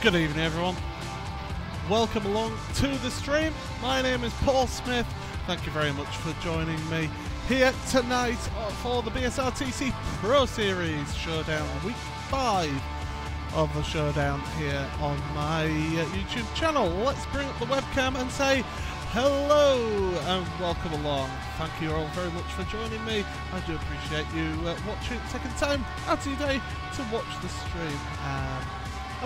Good evening, everyone. Welcome along to the stream. My name is Paul Smith. Thank you very much for joining me here tonight for the BSRTC Pro Series Showdown, week 5 of the Showdown here on my YouTube channel. Let's bring up the webcam and say hello and welcome along. Thank you all very much for joining me. I do appreciate you watching, taking time out of your day to watch the stream.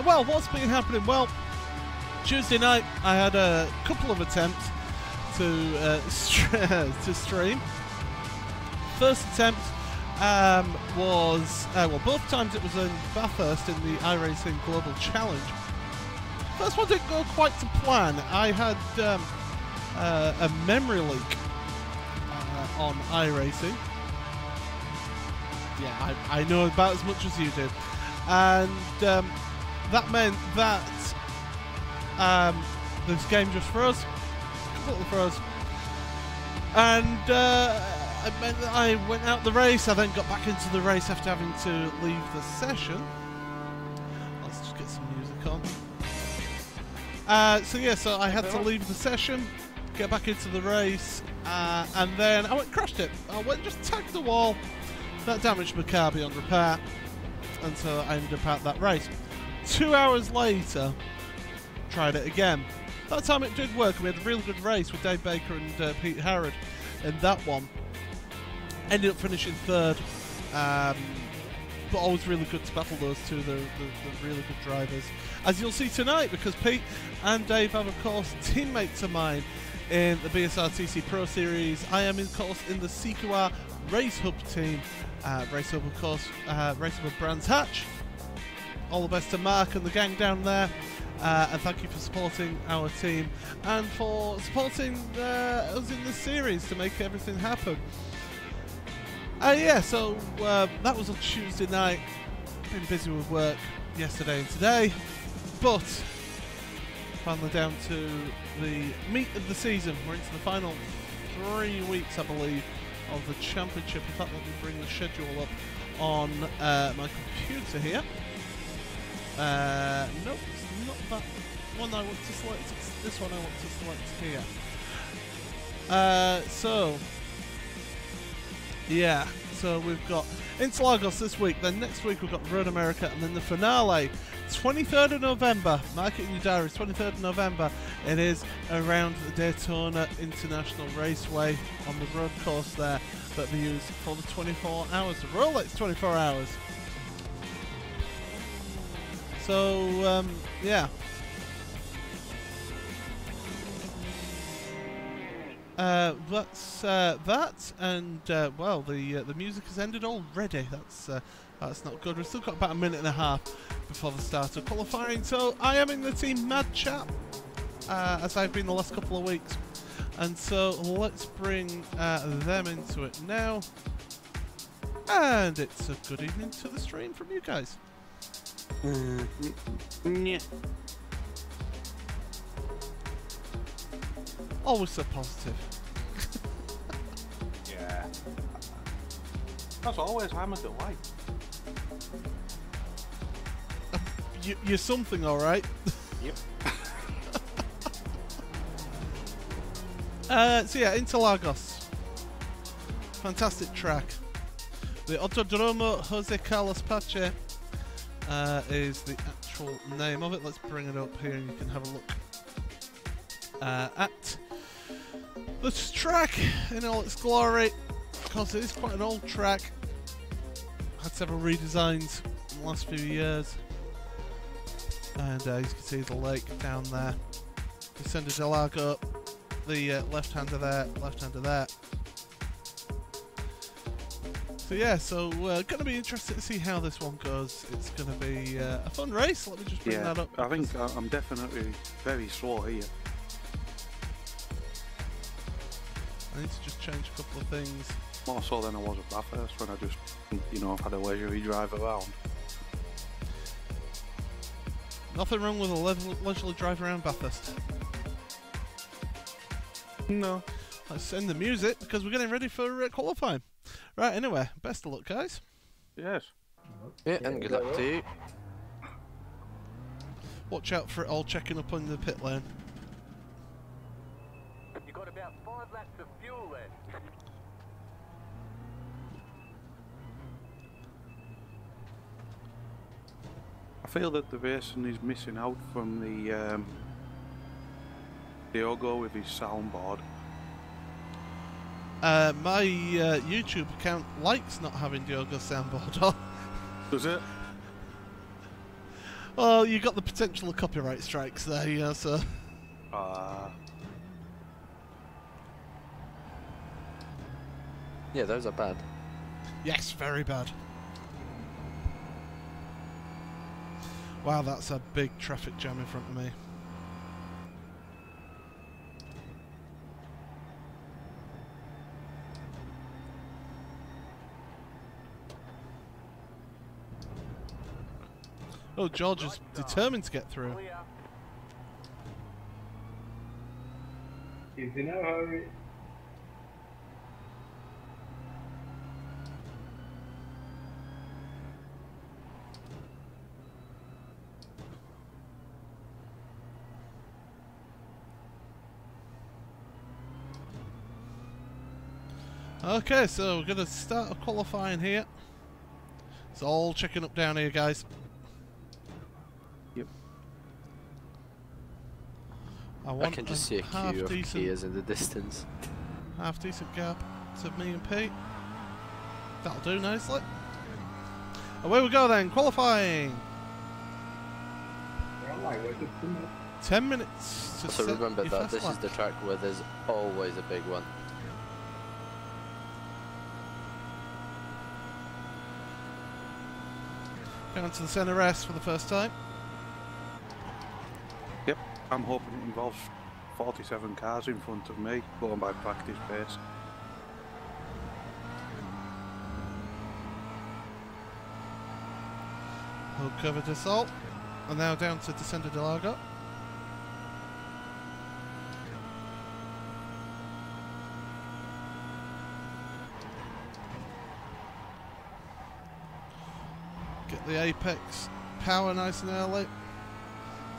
Well, what's been happening? Well, Tuesday night I had a couple of attempts to stream. First attempt was, well, both times it was in Bathurst in the iRacing Global Challenge. First one didn't go quite to plan. I had a memory leak on iRacing. Yeah, I know about as much as you do. And that meant that this game just froze, completely froze, and it meant that I went out the race. I then got back into the race after having to leave the session. Let's just get some music on. So I had to leave the session, get back into the race, and then I went and crashed it. I went and just tagged the wall. That damaged my car beyond repair, and so I ended up out that race. 2 hours later, tried it again. That time it did work. We had a really good race with Dave Baker and Pete Harrod in that one. Ended up finishing third, but always really good to battle those two. They're really good drivers, as you'll see tonight, because Pete and Dave are, of course, teammates of mine in the BSRTC Pro Series. I am, of course, in the CQR Racehub team. Racehub, of course, Racehub of Brands Hatch. All the best to Mark and the gang down there. And thank you for supporting our team and for supporting us in this series to make everything happen. So that was on Tuesday night. Been busy with work yesterday and today, but finally down to the meat of the season. We're into the final 3 weeks, I believe, of the championship. In fact, let me bring the schedule up on my computer here. Nope, it's not that one I want to select. It's this one I want to select here. So we've got Interlagos this week, then next week we've got Road America, and then the finale, 23rd of November, mark it in your diaries, 23rd of November, it is around the Daytona International Raceway on the road course there that they use for the 24 hours, the Rolex 24 hours. So, that's that, and well, the music has ended already. That's not good. We've still got about a minute and a half before the start of qualifying. So I am in the team Mad Chat, as I've been the last couple of weeks, and so let's bring them into it now. And it's a good evening to the stream from you guys. Yeah. Always so positive. Yeah. As always, I'm a delight. You're something, alright. Yep. Interlagos. Fantastic track. The Autodromo Jose Carlos Pache is the actual name of it. Let's bring it up here and you can have a look at this track in all its glory, because it is quite an old track. Had several redesigns in the last few years, and as you can see the lake down there, Vicente del Lago, the left-hander there, left-hander there. So going to be interested to see how this one goes. It's going to be a fun race. Let me just bring that up. I think I'm definitely very slow here. I need to just change a couple of things. More so than I was at Bathurst when I just, had a leisurely drive around. Nothing wrong with a leisurely drive around Bathurst. No. Let's end the music because we're getting ready for qualifying. Right, anyway, best of luck, guys. Yes. Yeah, and good luck to you. Watch out for it all checking up on the pit lane. You got about 5 laps of fuel left. I feel that the racing is missing out from the Diogo with his soundboard. My YouTube account likes not having Diogo's soundboard on. Does it? Well, you got the potential of copyright strikes there, so... Yeah, those are bad. Yes, very bad. Wow, that's a big traffic jam in front of me. Oh, George is determined to get through. Clear. He's in a hurry. Okay, so we're going to start a qualifying here. It's all checking up down here, guys. Yep. I can just see a queue of Kias in the distance. Half decent gap to me and Pete. That'll do nicely. Away we go then, qualifying. 10 minutes to So set remember your that first this lap. is the track where there's always a big one. Going to the centre S for the first time. Yep, I'm hoping it involves 47 cars in front of me, going by practice pace. We'll cover Dassault. And now down to Descender de Lago. Get the apex power nice and early.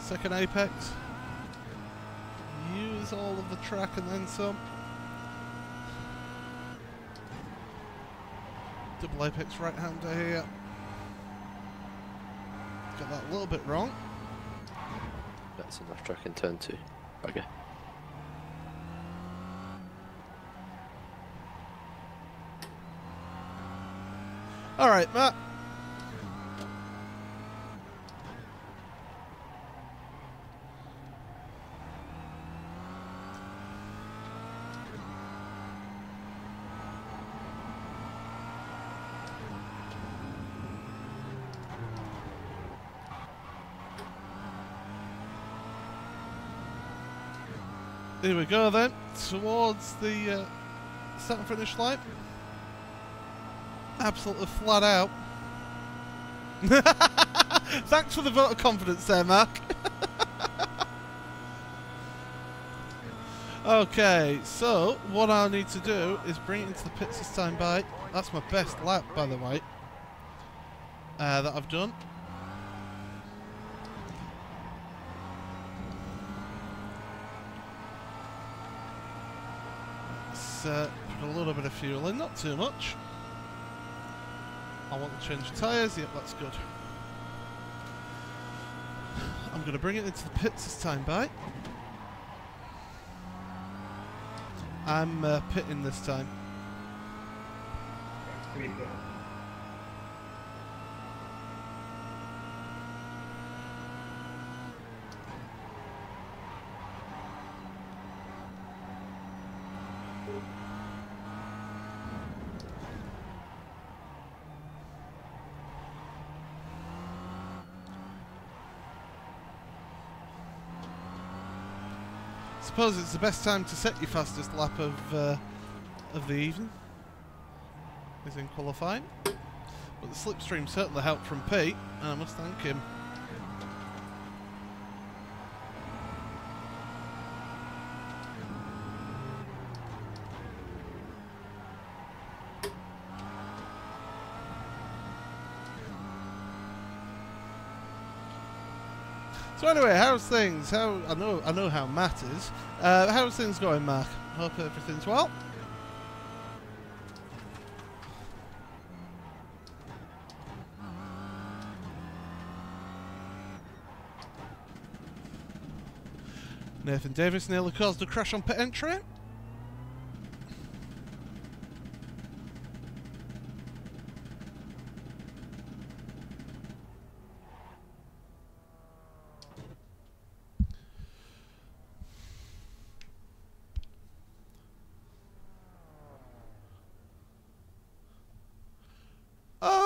Second apex. Use all of the track and then some. Double apex right hander here. Got that a little bit wrong. That's enough track in turn 2. Okay. Alright, Matt. Here we go then, towards the start and finish line. Absolutely flat out. Thanks for the vote of confidence there, Mark. Okay, so what I'll need to do is bring it into the pits this time by. That's my best lap, by the way, that I've done. Put a little bit of fuel in, not too much. I want to change the tyres, yep, that's good. I'm going to bring it into the pits this time by. I'm pitting this time. Suppose it's the best time to set your fastest lap of the evening. Is in qualifying, but the slipstream certainly helped from Pete, and I must thank him. So anyway, how's things? I know how Matt is. How's things going, Mark? Hope everything's well. Nathan Davis nearly caused a crash on pit entry.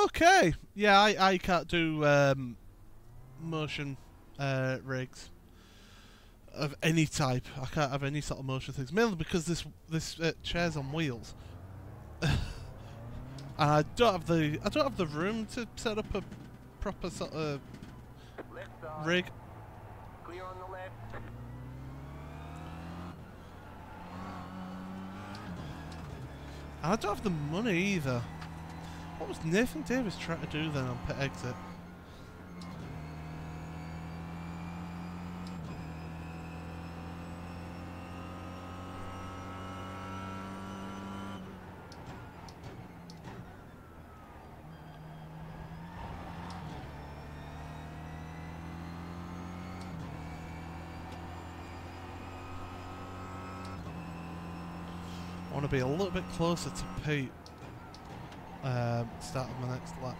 Okay, yeah, I can't do motion rigs of any type. I can't have any sort of motion things, mainly because this chair's on wheels, and I don't have the room to set up a proper sort of side. rig. Clear on the left. And I don't have the money either. What was Nathan Davis trying to do then on pit exit? I want to be a little bit closer to Pete. Start of my next lap.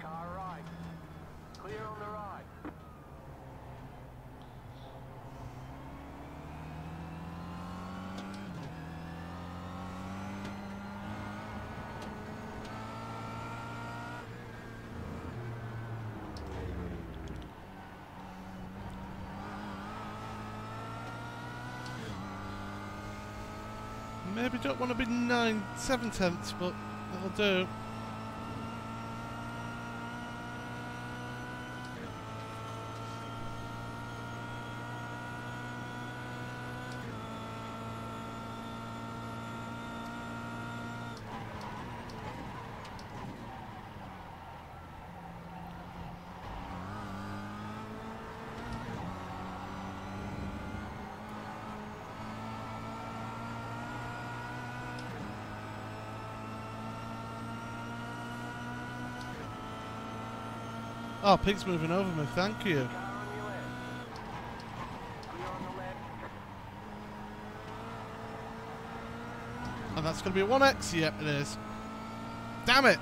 Car right. Clear on the right. Maybe don't want to be 7/10, but that'll do. Oh, Pete's moving over me, thank you. Car on your left. Clear on the left. And that's going to be a 1X? Yep, it is. Damn it!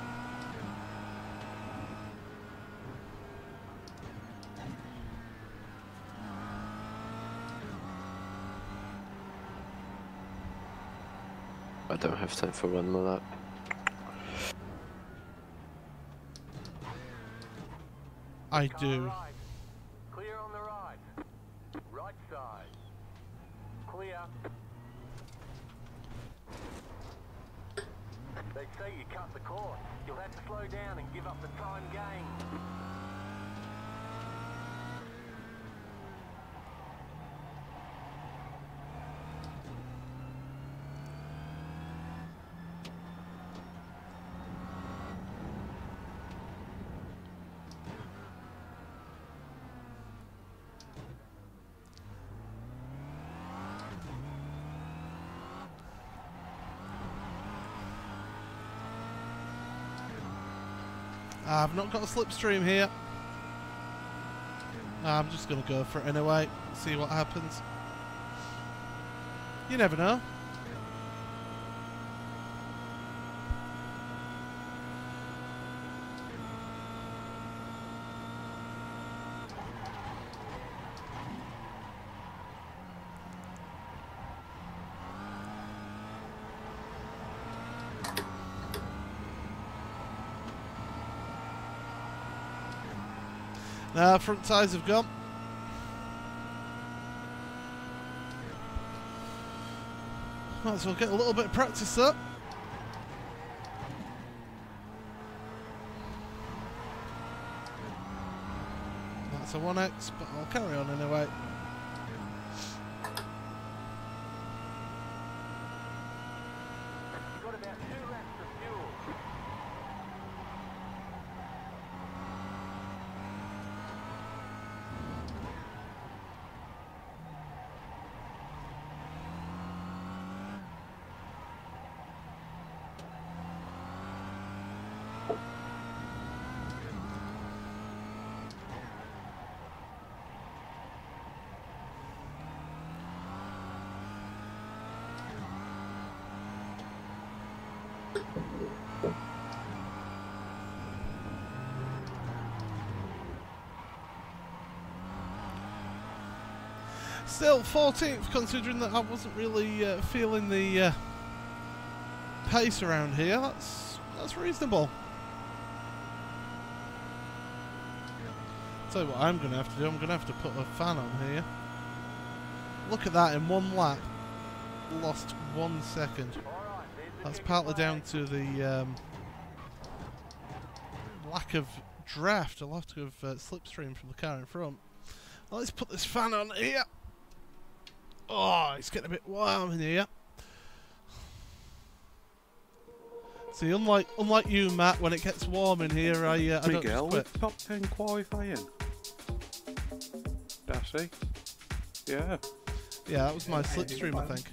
I don't have time for one more lap. I Car do. right. Clear on the right. Right side. Clear. They say you cut the course. You'll have to slow down and give up the time gained. I've not got a slipstream here. I'm just going to go for it anyway, see what happens. You never know. Front tyres have gone. Might as well get a little bit of practice up. That's a 1X, but I'll carry on anyway. You've got about 2 laps of fuel. Still 14th, considering that I wasn't really feeling the pace around here. That's reasonable. Tell you what I'm going to have to do. I'm going to have to put a fan on here. Look at that in one lap. Lost 1 second. That's partly down to the lack of draft, a lack of slipstream from the car in front. Well, let's put this fan on here. Oh, it's getting a bit warm in here. See, unlike you, Matt, when it gets warm in here, I don't just quit. Top 10 qualifying. Darcy. Yeah. Yeah, that was my slipstream, I think.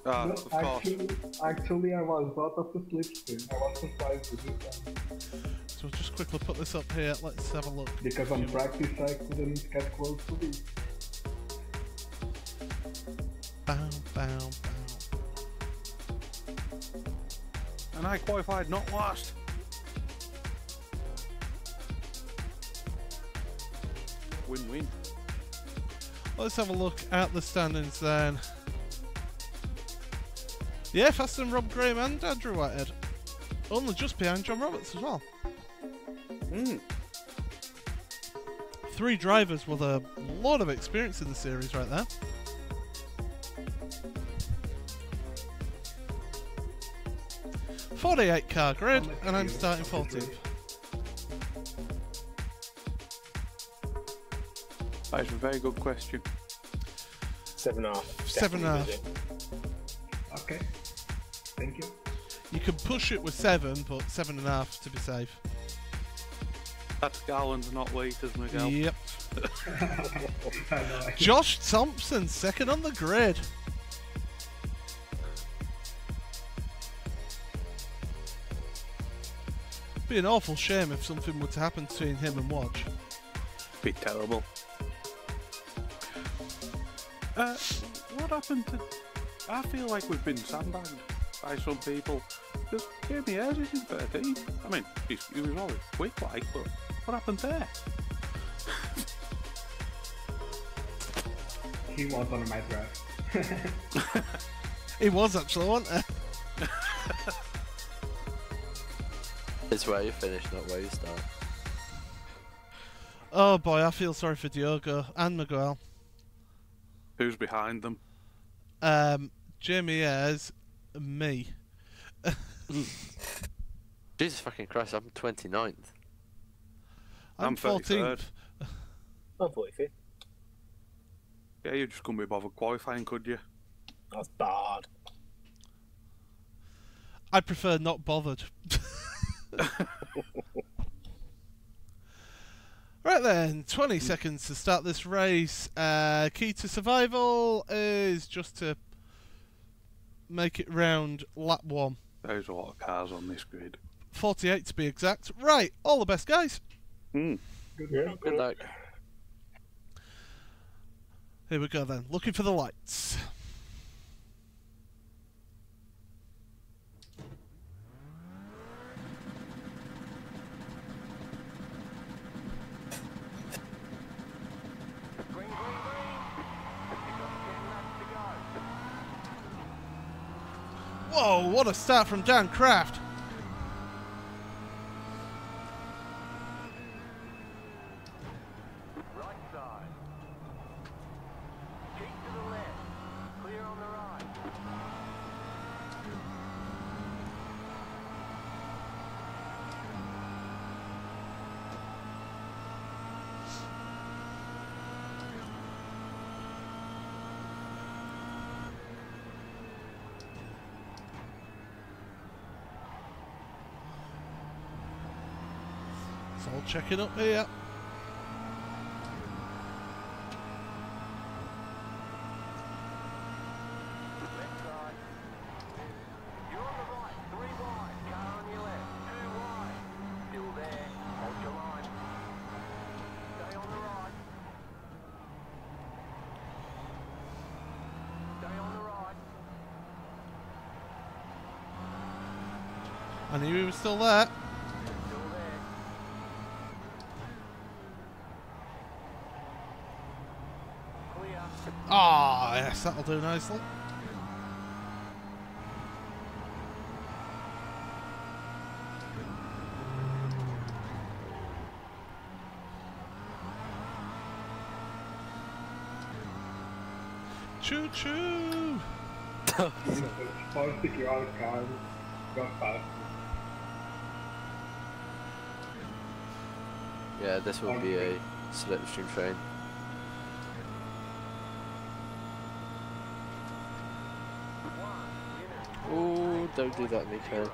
Ah, No, of course. actually, I was out of the slipstream. I was surprised with this one. So we'll just quickly put this up here. Let's have a look. Because on practice I couldn't get close to this. Bow, bow, bow. And I qualified not last. Win-win. Let's have a look at the standings then. Yeah, faster than Rob Graham and Andrew Whitehead. Only just behind John Roberts as well. 3 drivers with a lot of experience in the series right there. .48 car grid, and I'm starting 14th. That is a very good question. 7.5. 7.5. Okay. Thank you. You can push it with 7, but 7.5 to be safe. That's gallons, not litres, Miguel. Yep. I know. Josh Thompson, second on the grid. Be an awful shame if something were to happen between him and Watch. Be terrible. What happened to... I feel like we've been sandbagged by some people. Because Jamie Ayres is in 13. I mean, he was always quick like, but what happened there? He was on my draft. He was actually, wasn't he? It's where you finish, not where you start. Oh boy, I feel sorry for Diogo and Miguel. Who's behind them? Jamie Ayres, me. Jesus fucking Christ, I'm 29th. I'm 14th. I'm 45th. Yeah, you just couldn't be bothered qualifying, could you? That's bad. I prefer not bothered. Right then, 20 seconds to start this race. Key to survival is just to make it round lap 1. There's a lot of cars on this grid. 48 to be exact. Right, all the best, guys. Good luck. Good luck. Here we go then. Looking for the lights. Green, green, green. You've got 10 laps to go. Whoa, what a start from Dan Kraft. Right side. Keep to the left. Clear on the right. It's all checking up here. Left side. You're on the right. 3 wide. Car on your left. 2 wide. Still there. Hold your line. Stay on the right. Stay on the right. I knew he was still there. Still there. Clear. Ah, yes, that'll do nicely. Choo choo! Pode stick out of car. Got past. Yeah, this will be a slipstream train. Oh, don't do that, Miko.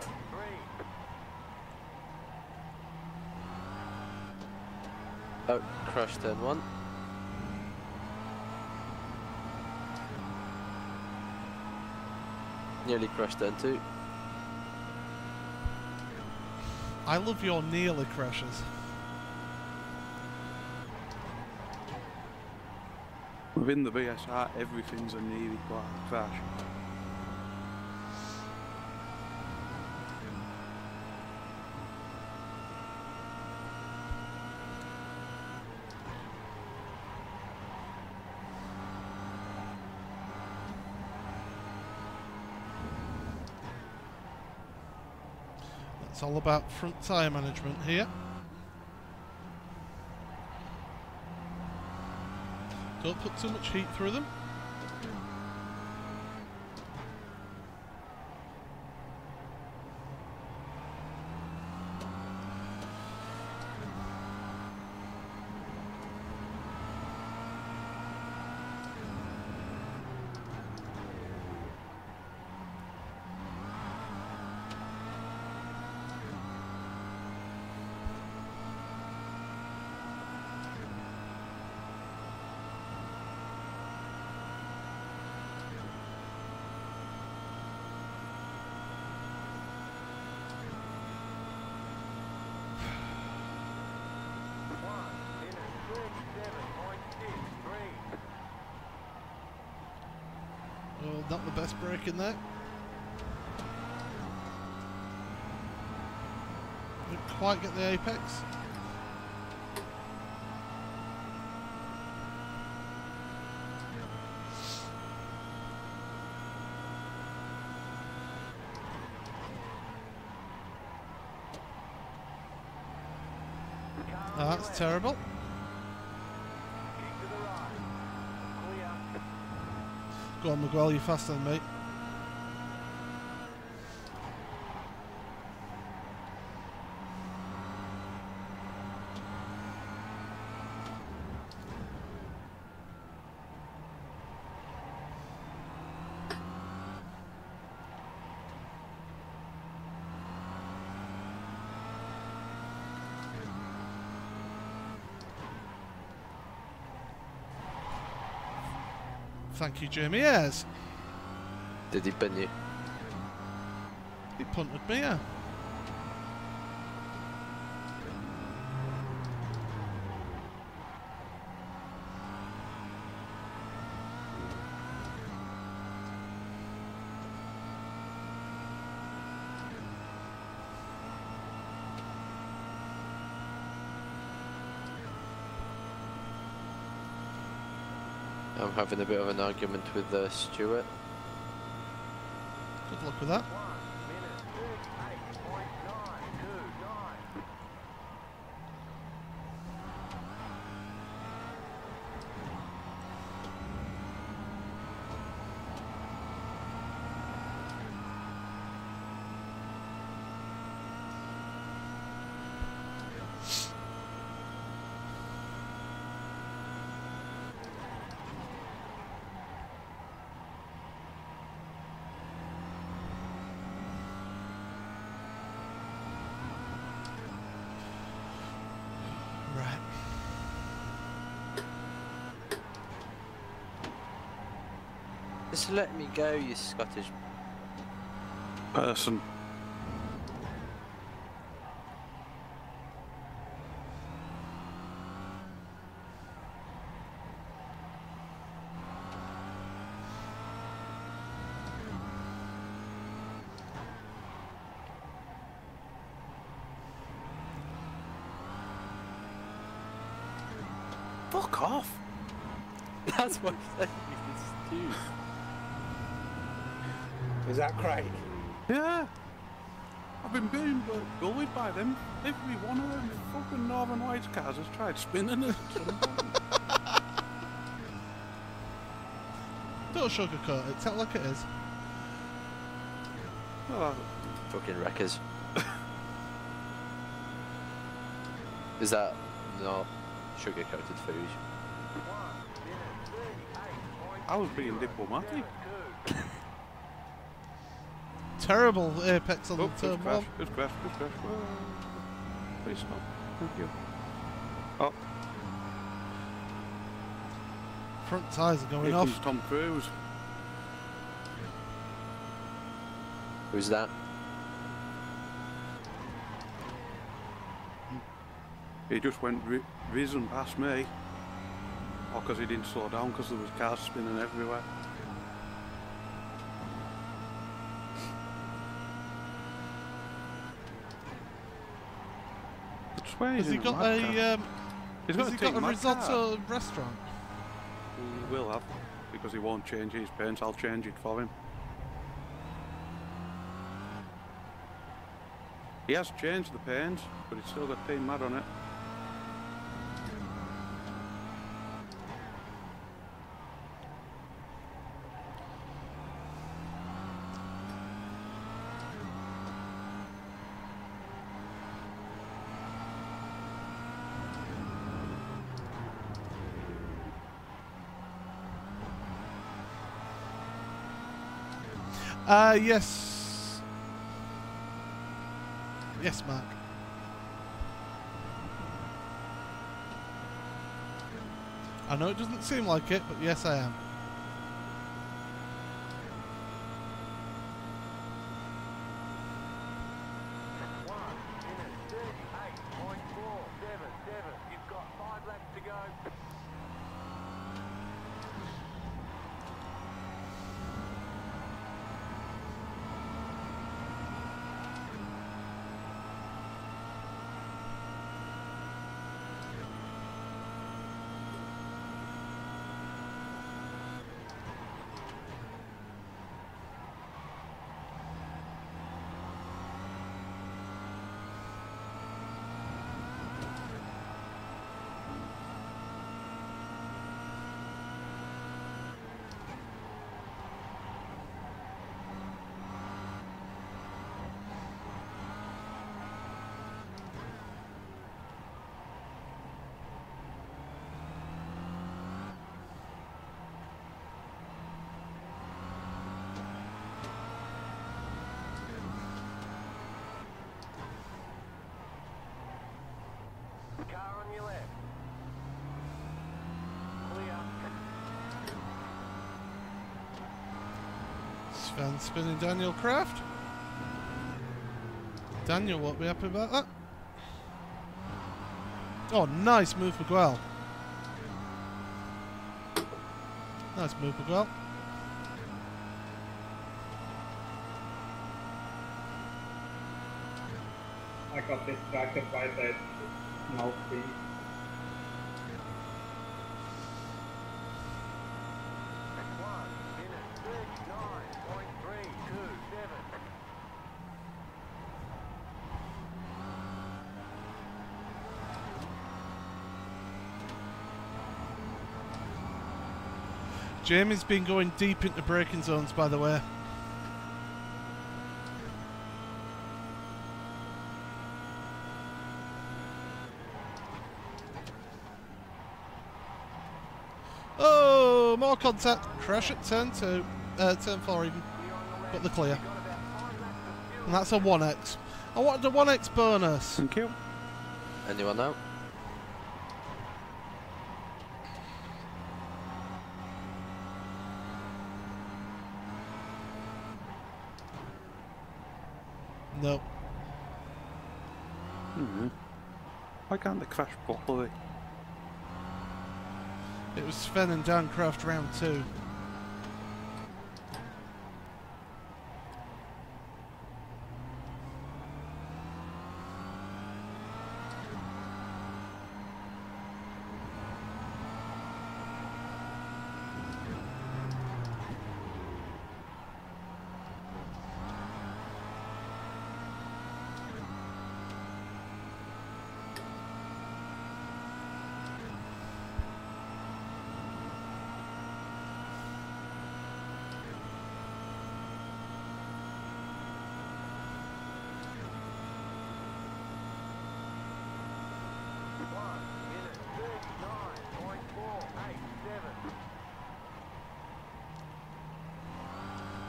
Oh, crashed turn 1. Nearly crashed turn 2. I love your nearly crashes. Within the BSR, everything's a nearly crash. It's all about front tyre management here. Don't put too much heat through them. Oh, not the best break in there. Didn't quite get the apex. Oh, that's terrible. Go on, Miguel, you're faster than me. Thank you, Jamie Ayres. Did he bin you? He punted me, yeah. I'm having a bit of an argument with Stuart. Good luck with that. Just let me go, you Scottish person. Fuck off! That's what I said, you can stew. Is that Craig? Yeah. I've been being bullied by them. Every one of them fucking Northern Lights cars has tried spinning it at some point. Don't sugarcoat it. Tell it like it is. Oh, Fucking wreckers. Is that not sugar coated food? I was being diplomatic. Terrible apex on Oh, the good turn crash, one. good crash, good crash. Whoa. Please stop. Thank you. Oh, Front tyres are going here off. comes Tom Cruise. Who's that? He just went risen past me. Or because he didn't slow down because there was cars spinning everywhere. I swear Has he's he in got mad car. He's has he take got a mad car. risotto restaurant? He will have, because he won't change his paints. I'll change it for him. He has changed the paints, but he's still got Team Mad on it. Yes. Yes, Mark. I know it doesn't seem like it, but yes, I am. You've got 5 laps to go. Car on your left. Clear. Sven spinning Daniel Craft. Daniel won't be happy about that. Oh, nice move, Miguel. Nice move, Miguel. I got distracted by that mouthpiece. One minute 39.327. Jamie's been going deep into braking zones, by the way. Oh, more contact. Crash at turn 2. Turn 4 even. But the clear. And that's a 1x. I wanted a 1x bonus. Thank you. Anyone out? No. Why can't they crash properly? It was Sven and Dan Craft round 2.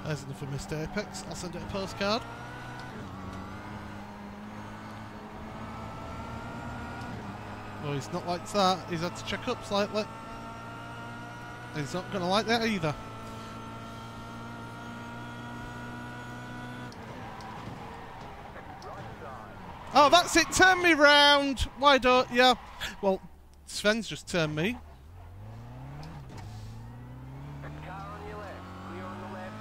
There's another missed apex. I'll send it a postcard. Oh, he's not like that. He's had to check up slightly. He's not going to like that either. Oh, that's it. Turn me round. Why don't you? Well, Sven's just turned me. Car on your left. Clear on the left.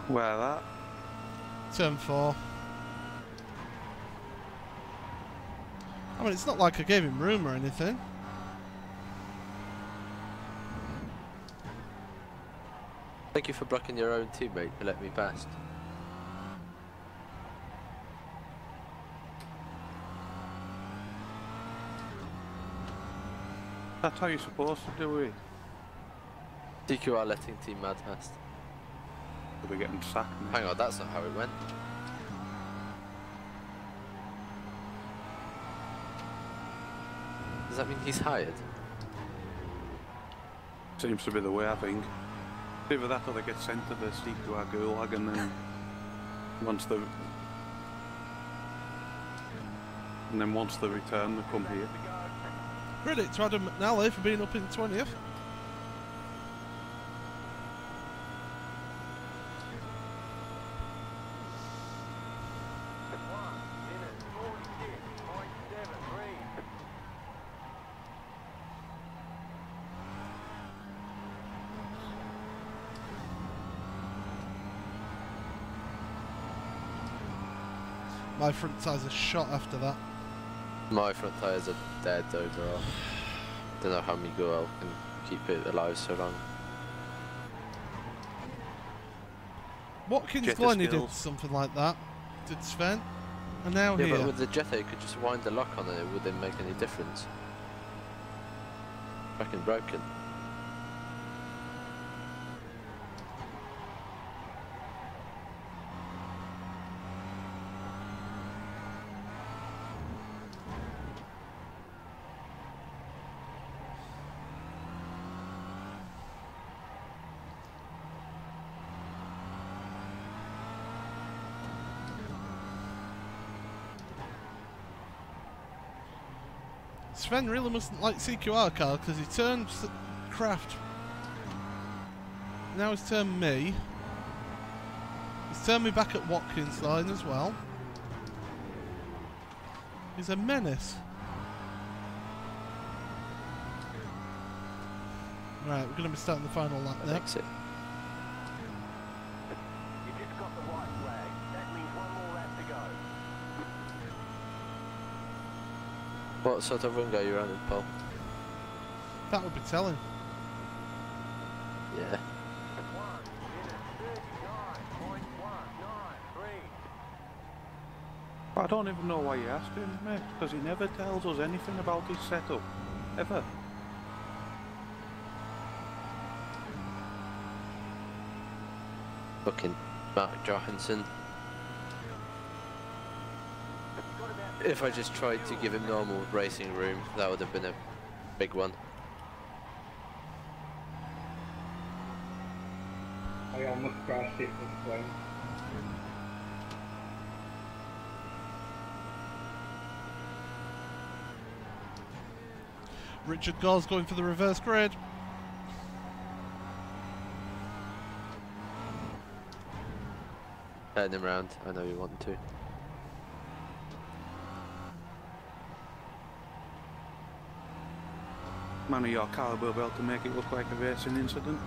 Where that? Turn 4. I mean, it's not like I gave him room or anything. Thank you for blocking your own teammate to let me past. That's how you're supposed to do it. DQR letting Team Mad past. We're getting sacked now. Hang on, that's not how it went. Does that mean he's hired? Seems to be the way, I think. Either that or they get sent to the CQR gulag and then once they return they come here. Credit to Adam McNally for being up in 20th. My front tyres are shot after that. My front tyres are dead overall. Don't know how Miguel can keep it alive so long. Watkins Jetta Glennie did skills. something like that. Did Sven? And now Yeah, here. but with the Jetta you could just wind the lock on it, it wouldn't make any difference. Fucking broken. Sven really mustn't like CQR car because he turned Kraft. Now he's turned me. He's turned me back at Watkins line as well. He's a menace. Right, we're going to be starting the final lap now. Exit. You just got the white flag. That means one more lap to go. What sort of run are you running, Paul? That would be telling. Yeah. 1:39.193. I don't even know why you asked him, mate, because he never tells us anything about his setup. Ever. Fucking Mark Johansson. If I just tried to give him normal racing room, that would have been a big one. I almost crashed it this way. Richard Gore's going for the reverse grid. Turn him round, I know you want to. Man of your calibre be able to make it look like a racing incident.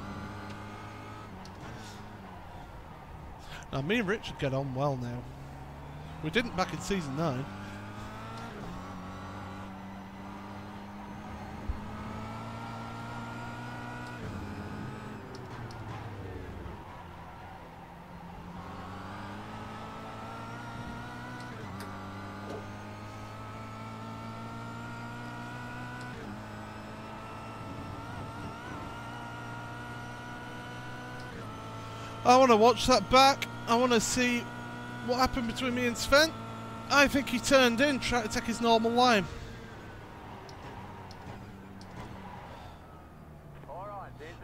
Now, me and Richard get on well now. We didn't back in season 9. I want to watch that back. I want to see what happened between me and Sven. I think he turned in, tried to take his normal line.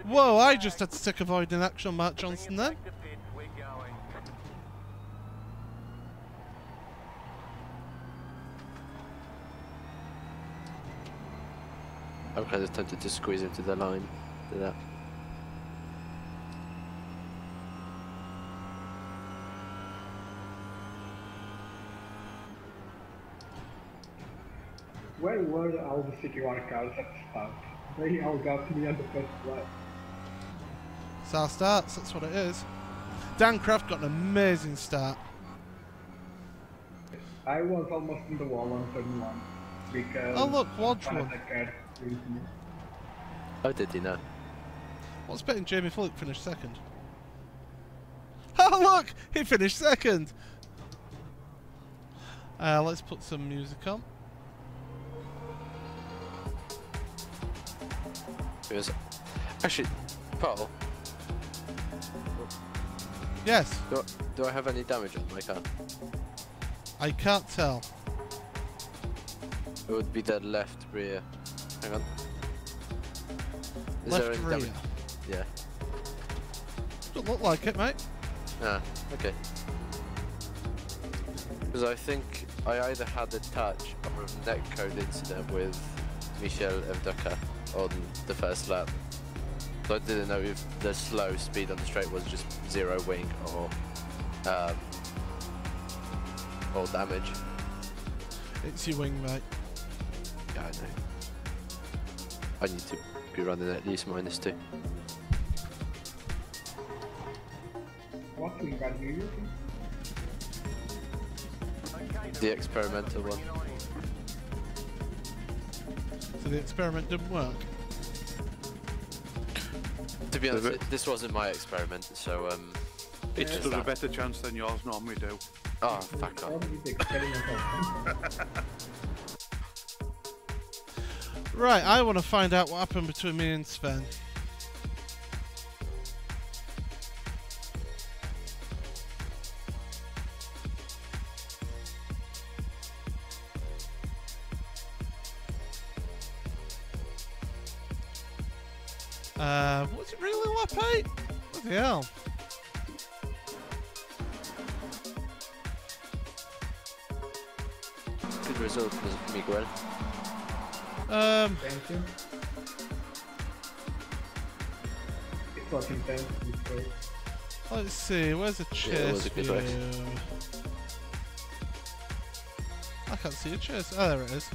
Whoa, I just had to take avoiding action on Mark Johnson then. Back to pits, we're going. I'm kind of tempted to squeeze into the line. Do that. Where were all the CQ1 cars at the start? They all got me on the first lap. It's our starts, that's what it is. Dan Kraft got an amazing start. I was almost in the wall on turn 1 because Oh look, Wadge one of won. the cars chased me. Oh, did he know? What's betting Jamie Fullock finished second? Oh look! He finished second! Let's put some music on. Because actually, Paul, Yes, do I have any damage on my car? I can't tell. It would be the left rear. Hang on. Is Left there any rear. damage? Yeah. Doesn't look like it, mate. Ah, okay. Because I think I either had a touch or a netcode incident with Michel Evdoka on the first lap. So I didn't know if the slow speed on the straight was just zero wing or damage. It's your wing, mate. Yeah, I know. I need to be running at least -2. What wing are you using? The experimental one. So the experiment didn't work. To be honest, Does it? this wasn't my experiment, so It just stood a that. better chance than yours normally do. Oh, fuck off. What is the experimental? Right, I want to find out what happened between me and Sven. Was it really lap 8? Bloody hell. Good result, Miguel. Thank you. It was intense, it's great. Let's see, where's the Yeah, it was chase a good view? race. I can't see a chase. Oh, there it is.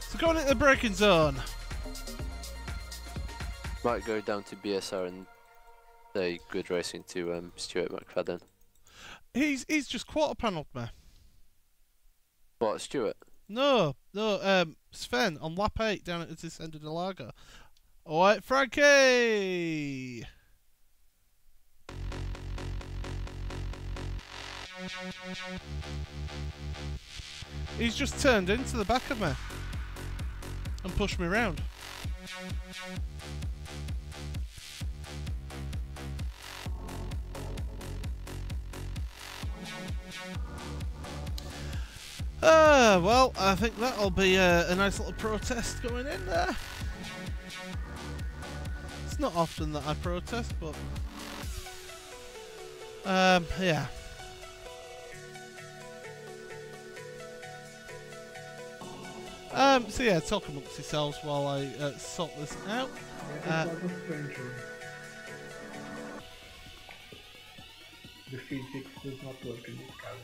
So going into the braking zone. Might go down to BSR and say good racing to Stuart McFadden. He's just quarter panelled me. What, Stuart? No, Sven on lap 8 down at this end of the lager. Alright, Frankie! He's just turned into the back of me and pushed me round. Well, I think that'll be a nice little protest going in there. It's not often that I protest, but yeah. So yeah, talk amongst yourselves while I sort this out. Yeah, it was a strange one. The physics does not work in this car.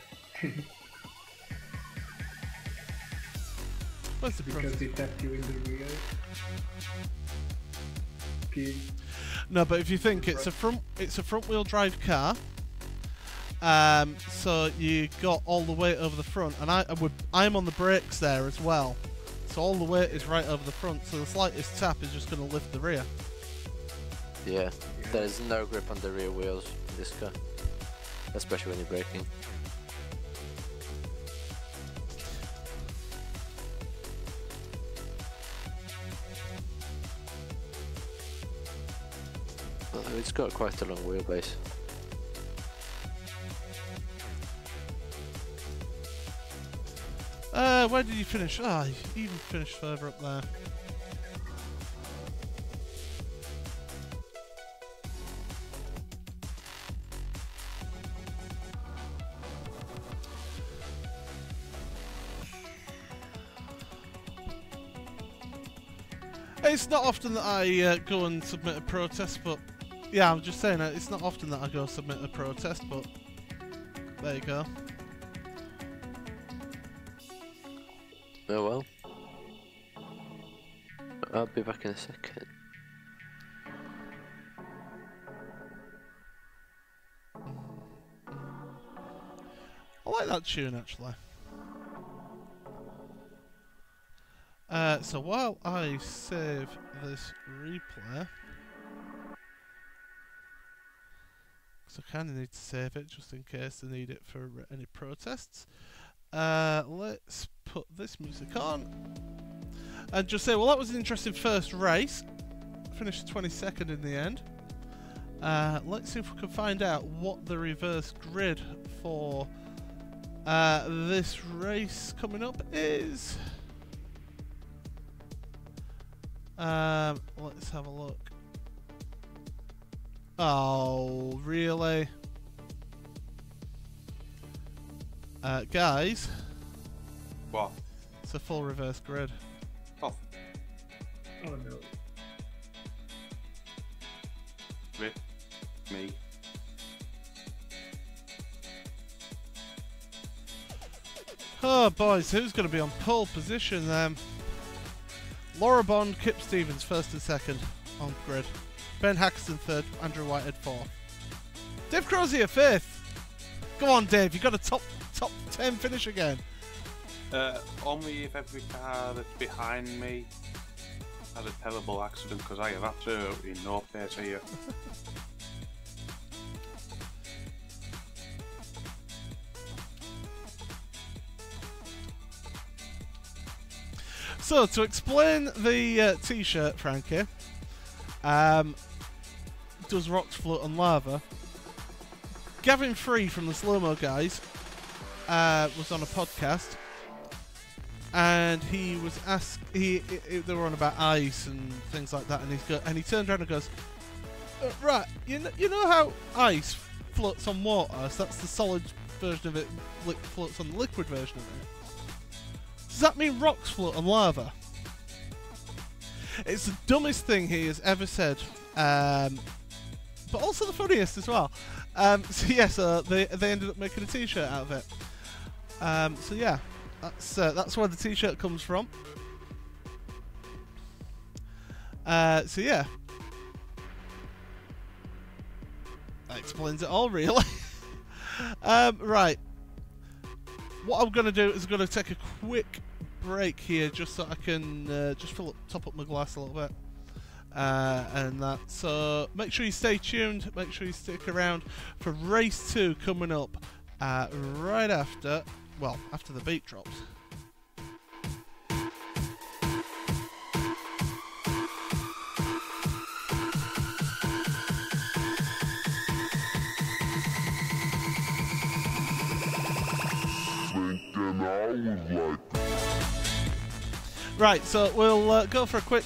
Where's the Because protest? it tapped you in the rear. Okay. No, but if you think it's a front wheel drive car, so you got all the weight over the front, and I'm on the brakes there as well, so all the weight is right over the front. So the slightest tap is just going to lift the rear. Yeah, there's no grip on the rear wheels in this car, especially when you're braking. It's got quite a long wheelbase. Where did you finish? Ah, you even finished further up there. It's not often that I go and submit a protest, but yeah, I'm just saying it's not often that I go submit a protest, but there you go. Oh well. I'll be back in a second. I like that tune actually. So while I save this replay, because I kind of need to save it just in case I need it for any protests, let's put this music on and just say, well, that was an interesting first race. Finished 22nd in the end. Let's see if we can find out what the reverse grid for this race coming up is. Let's have a look. Oh, really? Guys, What? it's a full reverse grid. Oh, Oh no. Rip. Me. Oh, boys, who's going to be on pole position then? Laura Bond, Kip Stevens, first and second on grid. Ben Haxton, third. Andrew Whitehead, fourth. Dave Crozier, fifth. Go on, Dave, you got a top 10 finish again. Only if every car that's behind me had a terrible accident, because I have absolutely no pace here. So, to explain the t-shirt, Frankie, does rocks float on lava? Gavin Free from the Slow-Mo Guys was on a podcast, and he was asked. They were on about ice and things like that, and he turned around and goes, "Right, you know how ice floats on water? So that's the solid version of it. Floats on the liquid version of it. Does that mean rocks float on lava?" It's the dumbest thing he has ever said, but also the funniest as well. So yeah, so they ended up making a t-shirt out of it. So yeah, that's where the t-shirt comes from. So yeah, that explains it all, really. Right. What I'm going to do is I'm going to take a quick break here just so I can just top up my glass a little bit. And that. So make sure you stay tuned. Make sure you stick around for race 2 coming up right after the beat drops. Right, so we'll go for a quick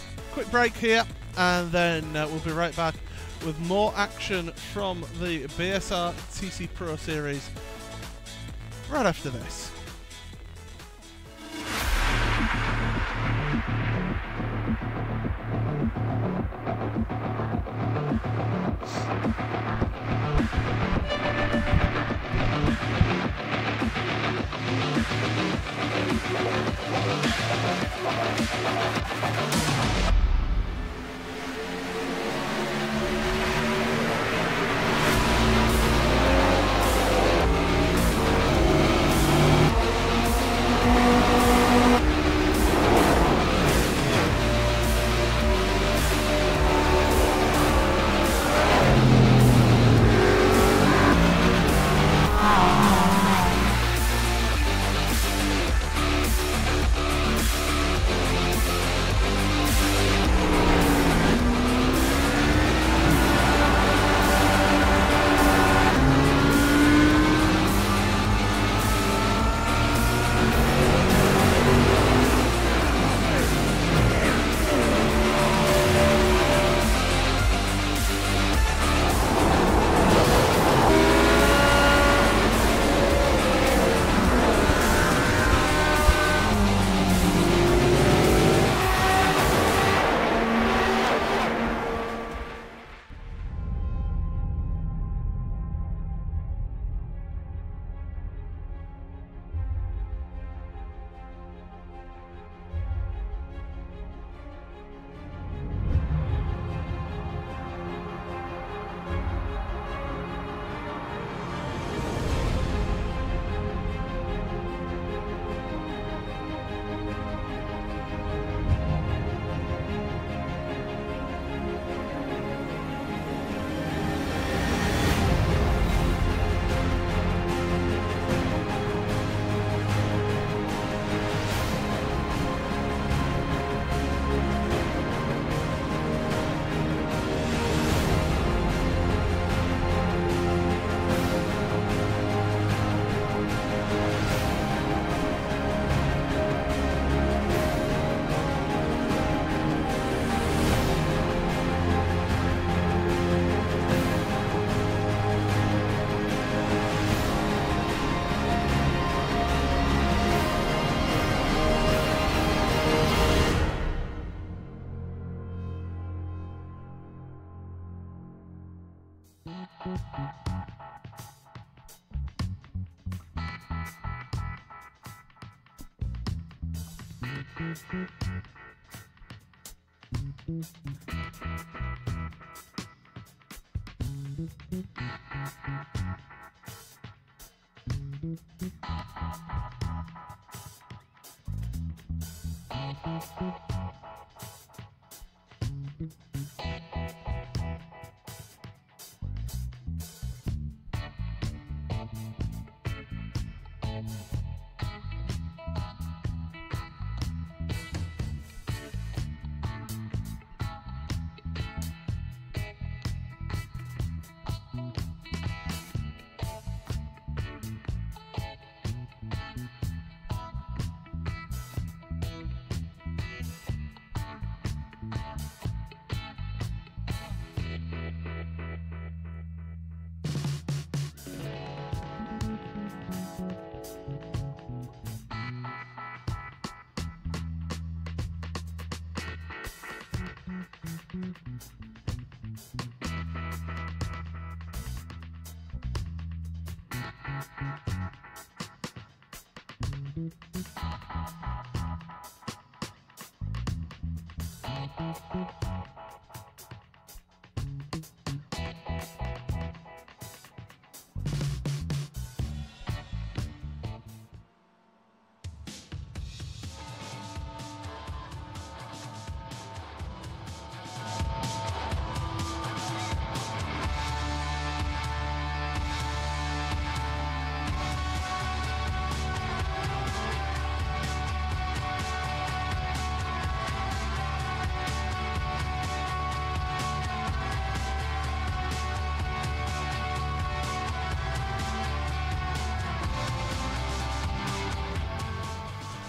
break here, and then we'll be right back with more action from the BSRTC Pro Series right after this.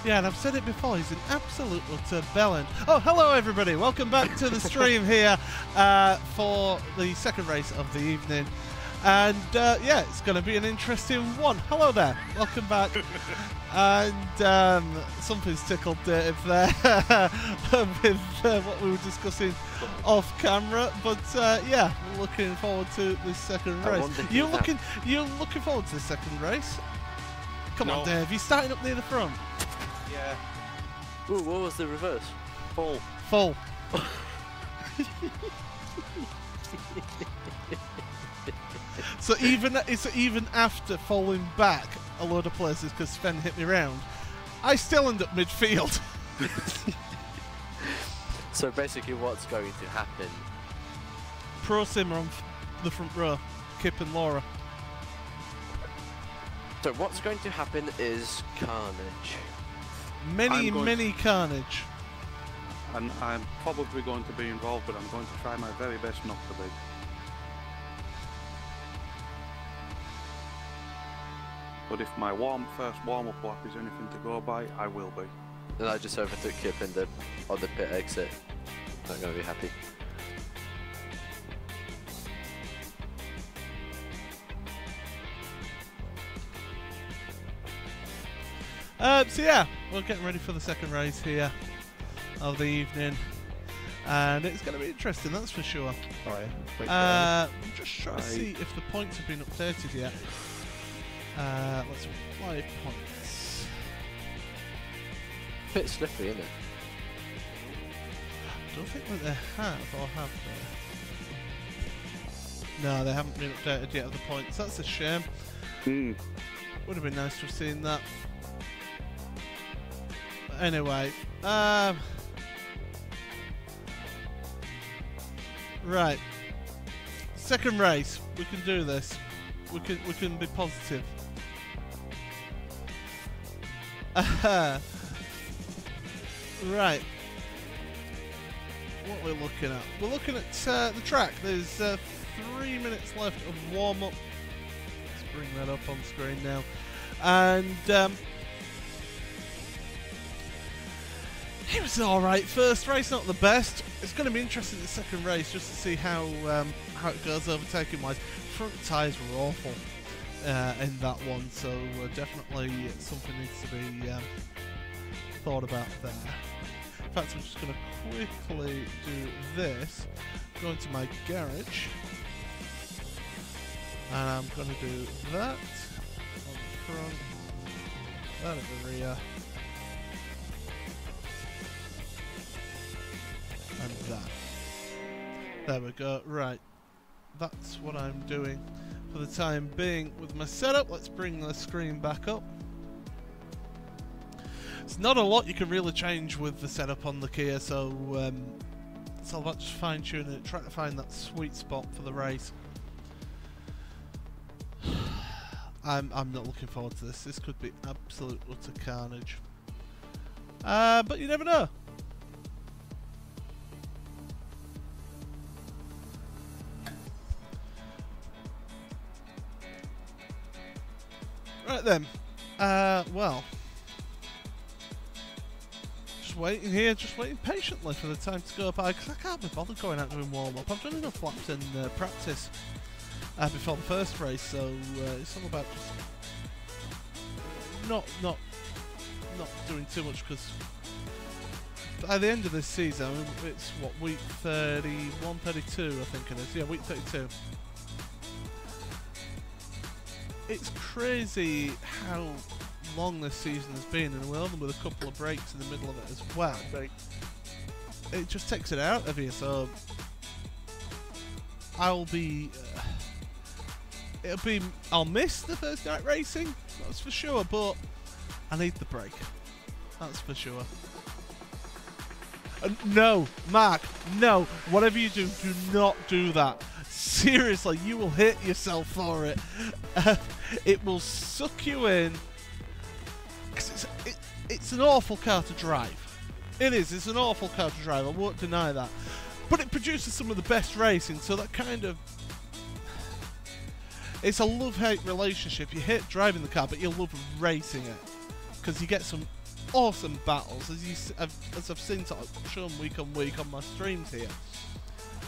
Yeah, and I've said it before, he's an absolute utter bellend. Oh, hello everybody, welcome back to the stream here for the second race of the evening. And yeah, it's going to be an interesting one. Hello there, welcome back. And something's tickled Dave there with what we were discussing off camera. But yeah, we're looking forward to this second race. You're looking forward to the second race? Come on, Dave, you're starting up near the front. Yeah. Ooh, what was the reverse? Full. Full. So even after falling back a load of places because Sven hit me round, I still end up midfield. So basically what's going to happen? Pro Sim are on the front row, Kip and Laura. So what's going to happen is carnage. Many carnage. And I'm probably going to be involved, but I'm going to try my very best not to be. But if my first warm-up lap is anything to go by, I will be. And I just overtook Kip on the pit exit. I'm going to be happy. So yeah, we're getting ready for the second race here of the evening, and it's going to be interesting, that's for sure. I'm just trying to see if the points have been updated yet. Let's apply points. Bit slippery, isn't it? I don't think that they have, or have they? No, they haven't been updated yet of the points. That's a shame. Would have been nice to have seen that. But anyway, right. Second race. We can do this. We can be positive. Right. What we're looking at? We're looking at the track. There's 3 minutes left of warm-up. Let's bring that up on screen now. And it was alright. First race, not the best. It's going to be interesting the second race just to see how it goes overtaking-wise. Front tyres were awful in that one, so definitely something needs to be thought about there. In fact, I'm just going to quickly do this. Go into my garage. And I'm going to do that on the front, that at the rear, and that. There we go. Right, that's what I'm doing for the time being with my setup. Let's bring the screen back up. It's not a lot you can really change with the setup on the Kia, so it's all about just fine-tuning it, trying to find that sweet spot for the race. I'm not looking forward to this. This could be absolute utter carnage. But you never know. Right then. Well. Just waiting here, just waiting patiently for the time to go by, because I can't be bothered going out doing warm-up. I've done enough laps in practice before the first race, so it's all about just not doing too much, because by the end of this season, I mean, it's what, week 31, 32 I think it is, yeah, week 32. It's crazy how long this season has been, and we're only with a couple of breaks in the middle of it as well. It just takes it out of you, so I'll miss the first night racing, that's for sure, but I need the break, that's for sure. No, Mark, no, whatever you do, do not do that. Seriously, you will hit yourself for it. It will suck you in. It's an awful car to drive. It is, it's an awful car to drive, I won't deny that. But it produces some of the best racing, so that kind of... It's a love-hate relationship. You hate driving the car, but you love racing it. Because you get some awesome battles, as I've seen sort of shown week on week on my streams here.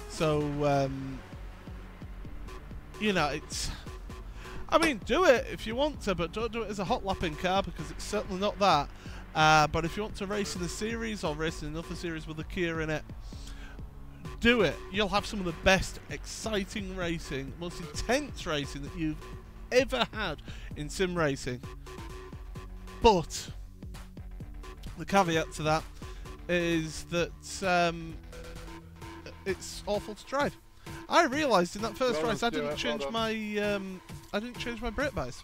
So, you know, it's... I mean, do it if you want to, but don't do it as a hot lapping car, because it's certainly not that. But if you want to race in a series or race in another series with a Kia in it, do it. You'll have some of the best, exciting racing, most intense racing that you've ever had in sim racing. But the caveat to that is that it's awful to drive. I realised in that first race I didn't change my brake bias.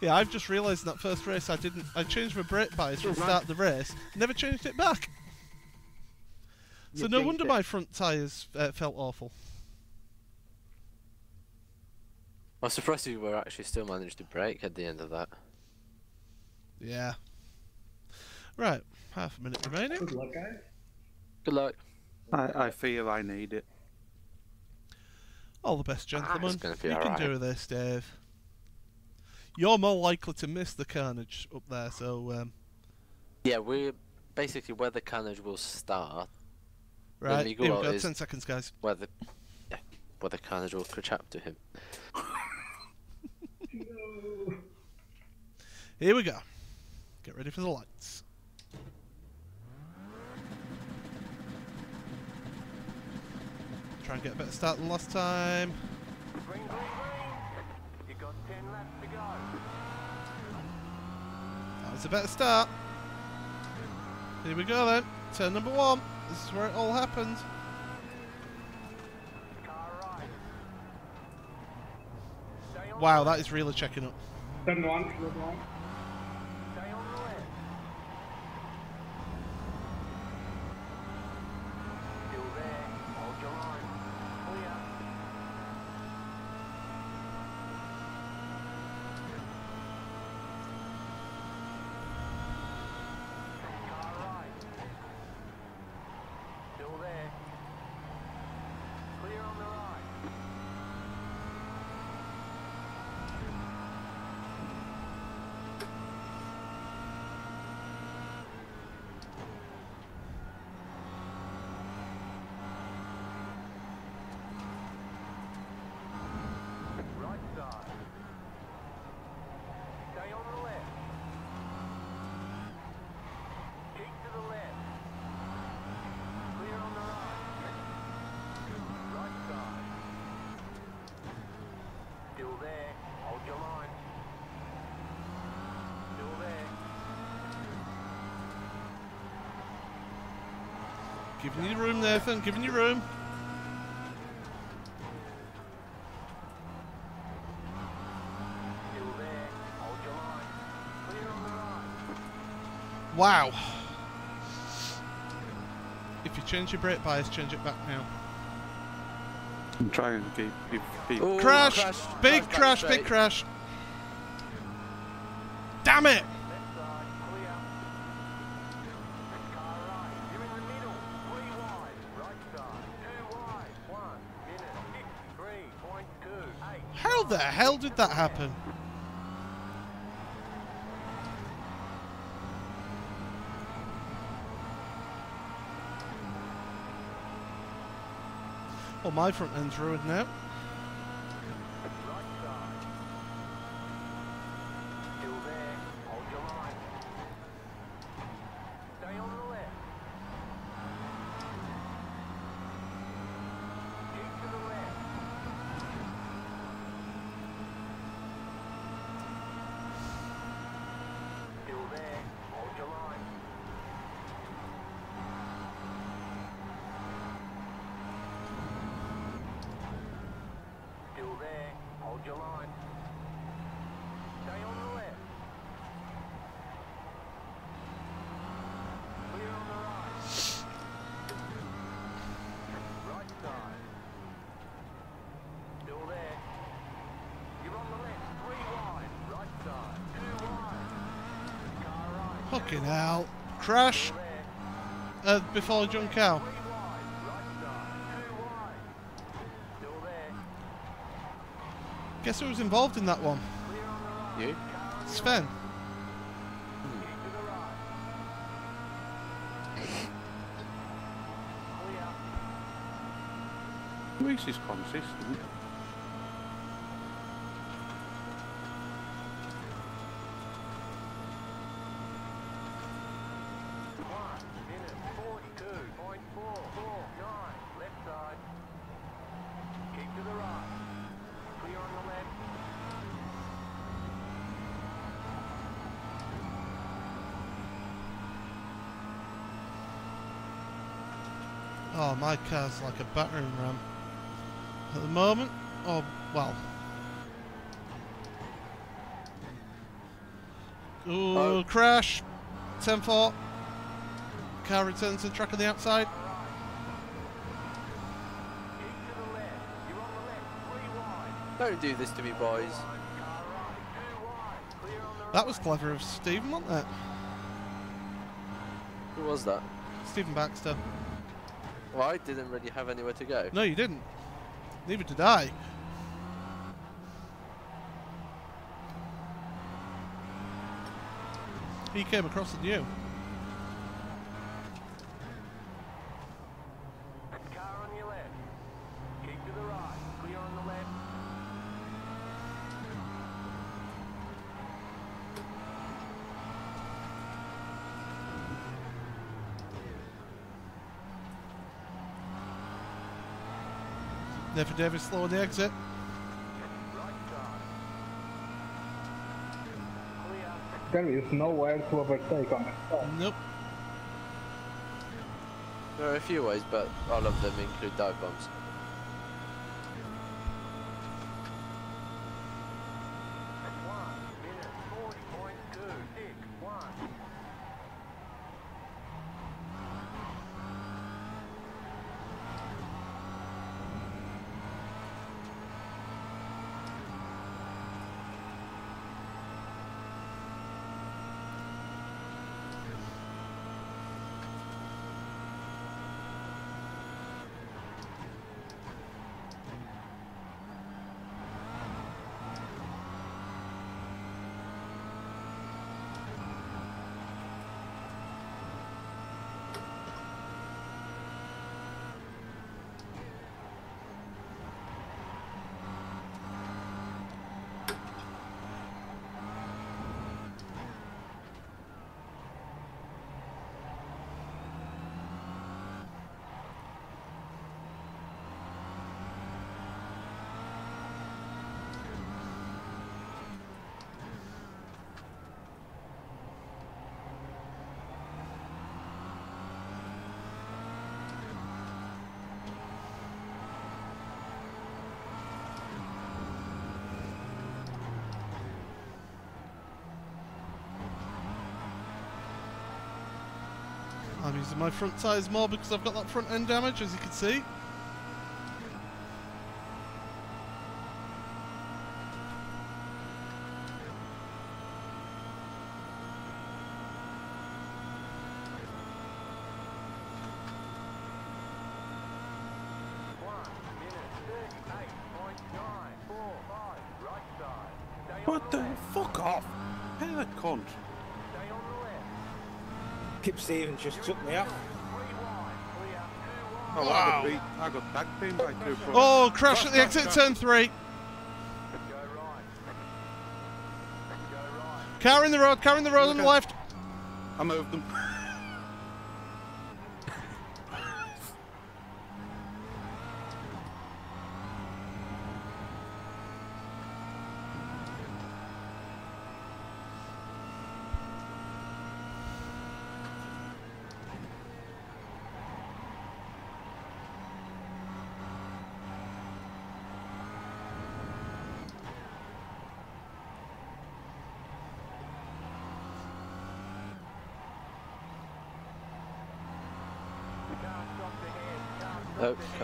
Yeah, I've just realised in that first race I changed my brake bias from the start of the race, never changed it back. So no wonder my front tyres felt awful. I was surprised you were actually still managed to brake at the end of that. Yeah. Right, half a minute remaining. Good luck, guys. Good luck. I fear I need it. All the best, gentlemen. It's be you can do this, Dave. You're more likely to miss the carnage up there, so... Yeah, we're basically where the carnage will start. Right, here we go, 10 seconds, guys. Where the carnage will catch up to him. No. Here we go. Get ready for the lights. Try and get a better start than last time. Green, green, green. You got 10 laps to go. That was a better start. Here we go then. Turn number 1. This is where it all happened. Car right. Stay on Wow, the that is really checking up. Turn one. Stay on the left. Still there. Hold your line. Clear. Car right. Still there. Clear on the right. Giving you room, Nathan. Giving you room. Still there. Hold your line. Clear on the right. Wow. If you change your brake bias, change it back now. I'm trying to keep Ooh, Crash! Big back crash, straight. big crash. Damn it! Left side, clear. Car right. You're in the middle. 3 wide. Right side. 2 wide. 1 minute. 63.28. How the hell did that happen? Well, my front end's ruined now. Right side. Still there. Hold your line. Stay on the left. Keep to the left. Still there. Hold your line. Still there. Hold your line. Stay on the left. Clear on the right. Right side. Still there. You're on the left. 3 wide. Right side. 2 wide. Car right. Fucking hell. Crash Still there. before junk out. 3 wide. Right side. 2 wide. Still there. Guess who was involved in that one? Clear on the right. You? Sven. Keep to the right. Clear. At least he's consistent. Minute 42.449. Left side. Keep to the right. Clear on the left. Oh, my car's like a battering ram. At the moment, oh, well. Ooh, Oh. crash. 10-4. Car returns to the track on the outside. Keep to the left. You're on the left. 3 wide. Don't do this to me, boys. Car right. 2 wide. Clear on the right. That was clever of Stephen, wasn't it? Who was that? Stephen Baxter. Well, I didn't really have anywhere to go. No, you didn't. Neither did I. He came across than you. Car on your left. Keep to the right. Clear on the left. Never Davis slow on the exit. Right side. Clear. There is nowhere to overtake on the stop. Nope. There are a few ways, but all of them include dive bombs. Minute 40.261. using my front tyres more because I've got that front end damage, as you can see. What the fuck off? Hey, that cunt. Kip Stevens just took me off. Oh, Wow. I got tag teamed by two fronts. Oh, crash at the exit, turn 3. Car in the road on the left. I moved them.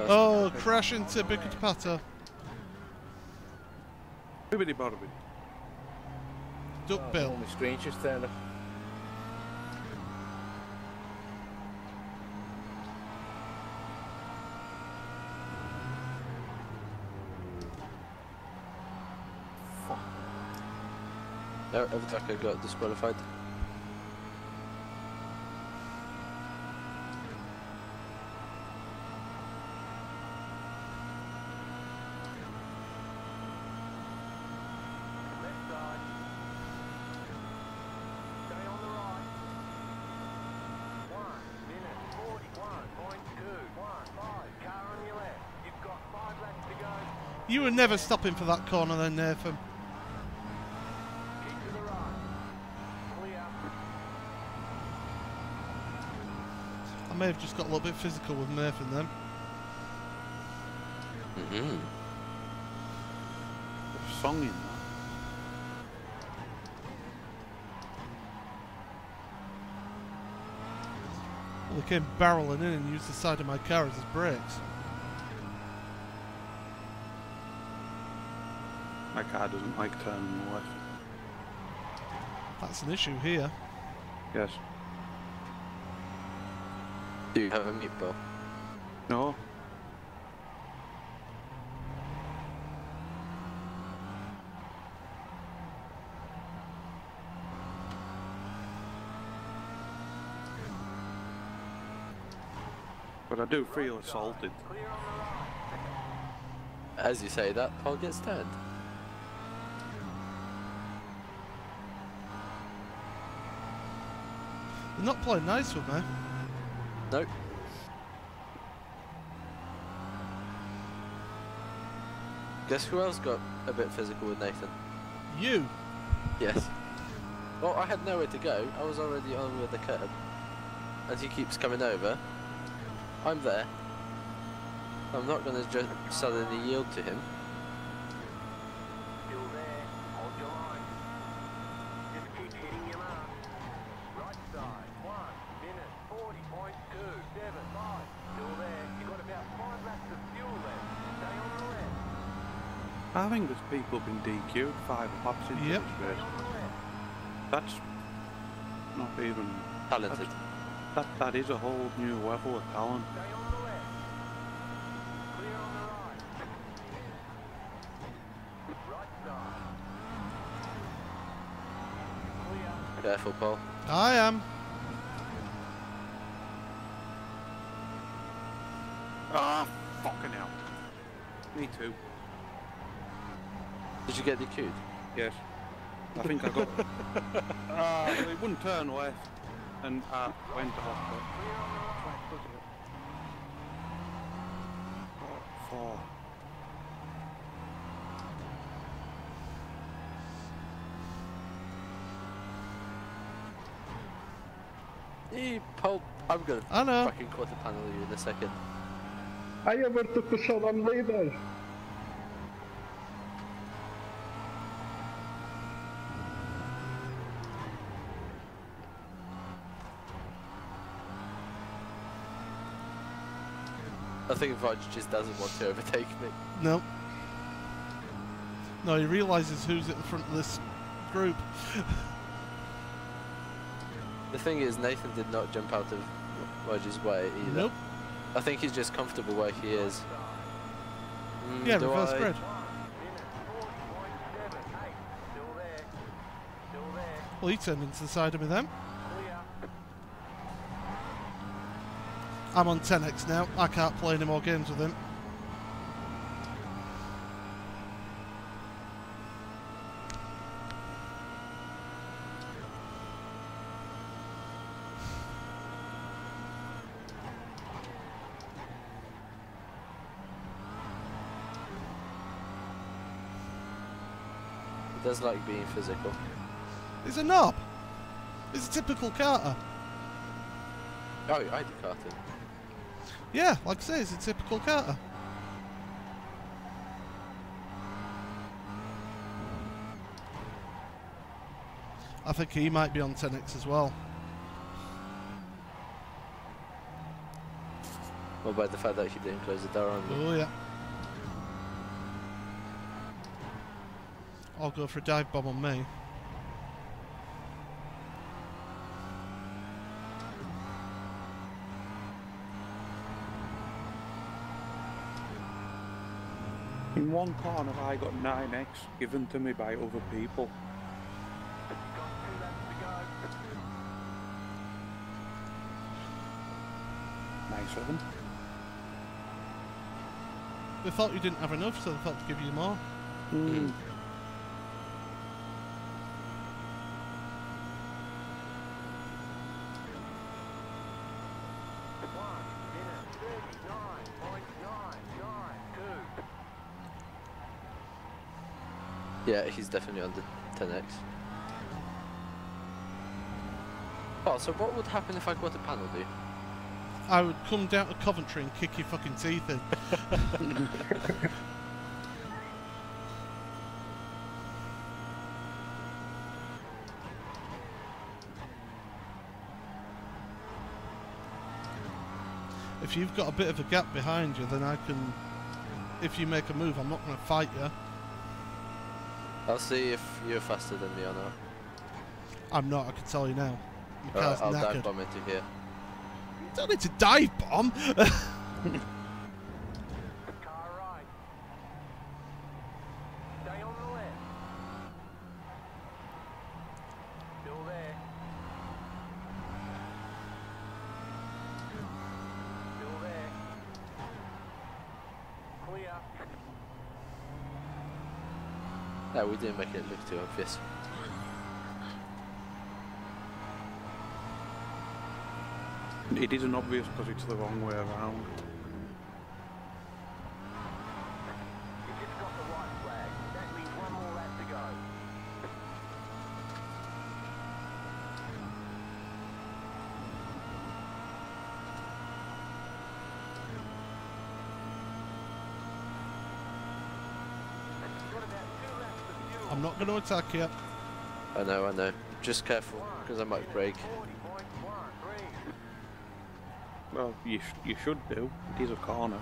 Oh, crash into Bickett Patter. Bibbidi bobbidi. Duck bill. My screen just turned off. No, Evdaka got disqualified. You were never stopping for that corner then, Nathan. I may have just got a little bit physical with Nathan then. Mm-hmm. There's a song in that. Well, they came barreling in and used the side of my car as his brakes. My car doesn't like turning left. That's an issue here. Yes. Do you have a meatball? No. But I do feel assaulted. As you say that, Paul gets turned. They're not playing nice with me. Nope. Guess who else got a bit physical with Nathan? You. Yes. Well, I had nowhere to go. I was already over the curb. And he keeps coming over. I'm there. I'm not going to just suddenly yield to him. Still there. Hold your line. Just keep hitting your mark. Right side. 1 minute 40.275. Still there. You've got about 5 laps of fuel left. Stay on the left. I think there's people been DQ'd 5 laps into Yep. this race. That's not even Talented. that is a whole new level of talent. Stay on the left. Clear on the right. Right side. Clear. Careful, Paul. I am. Ah, fucking hell. Me too. Did you get DQ'd? Yes. I think I got. It wouldn't turn left, and I went off. But four. Hey, Paul, I'm going to I know. fucking quarter panel you in a second. I ever took a shot on leaders. I think Vaj just doesn't want to overtake me. No. No, he realises who's at the front of this group. The thing is, Nathan did not jump out of Vaj's way either. Nope. I think he's just comfortable where he is. Yeah, do reverse I- grid. Still there. Still there. Well, he turned into the side of me then. Clear. I'm on 10x now. I can't play any more games with him. He does like being physical. He's a knob. He's a typical karter. Oh, I do karting. Yeah, like I say, he's a typical karter. I think he might be on 10x as well. Well, by the fact that he didn't close the door on me. Oh yeah. I'll go for a dive bomb on me. In one corner, I got 9x given to me by other people. Got 2 laps to go. Nice of them. They thought you didn't have enough, so they thought to give you more. Mm. 1:39.992. Yeah, he's definitely on the 10x. Oh, so what would happen if I got a penalty? I would come down to Coventry and kick your fucking teeth in. If you've got a bit of a gap behind you, then I can... If you make a move, I'm not going to fight you. I'll see if you're faster than me or not. I'm not, I can tell you now. My Alright, car's I'll knackered. dive bomb into here. You don't need to dive bomb! Car right. Stay on the left. Still there. Still there. Clear. No, we didn't make it look too obvious. It isn't obvious because it's the wrong way around. You just got the right flag. That means 1 more lap to go. Got about 2 laps of fuel. I'm not going to attack you. I know. Just careful, because I might break. 40.13. Well, you should do. It is a corner.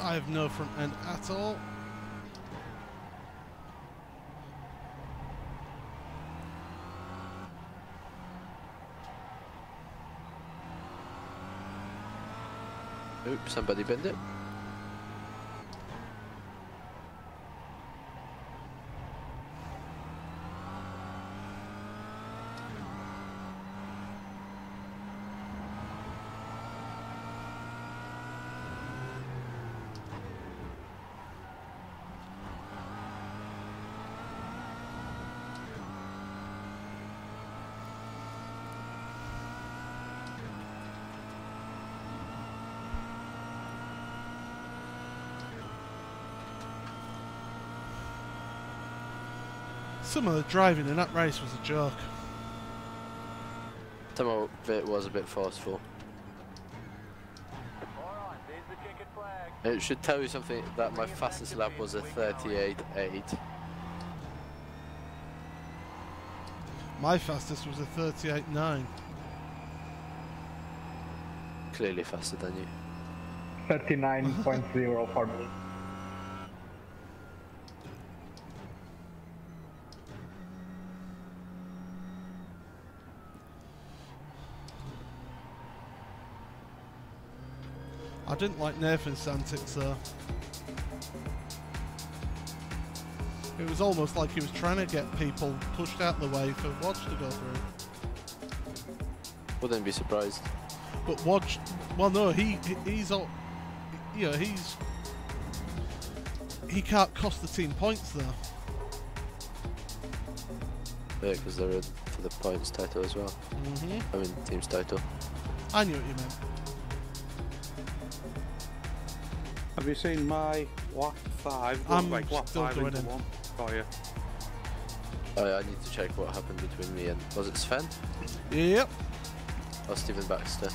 I have no front end at all. Oops, somebody bend it. Some of the driving in that race was a joke. Some of it was a bit forceful. Alright, there's the checkered flag. It should tell you something that my fastest lap was a 38.8. My fastest was a 38.9. Clearly faster than you. 39.0 for me. I didn't like Nathan's antics though. It was almost like he was trying to get people pushed out the way for Wodge to go through. Wouldn't be surprised. But Wodge, well no, he's all, you know, he can't cost the team points though. Yeah, because they're in for the points title as well. I mean, team's title. I knew what you meant. Have you seen my lap 5? I'm like lap still 5 going into in. 1 for you. Oh, I need to check what happened between me and... Was it Sven? Yep. Or Stephen Baxter?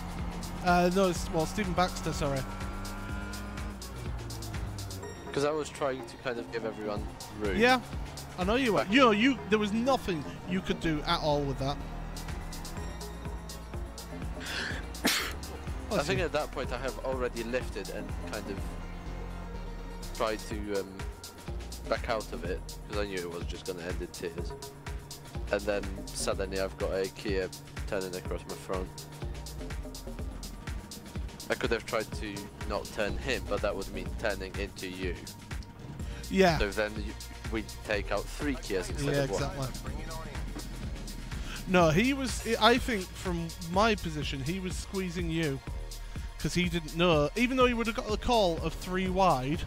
No, well, Stephen Baxter, sorry. Because I was trying to kind of give everyone room. Yeah, I know you were. You know, there was nothing you could do at all with that. I think at that point I have already lifted and kind of tried to back out of it because I knew it was just going to end in tears. And then suddenly I've got a Kia turning across my front. I could have tried to not turn him, but that would mean turning into you. Yeah. So then we'd take out 3 Kias instead Yeah, of 1. exactly. No, he was. I think from my position, he was squeezing you because he didn't know. Even though he would have got the call of 3 wide,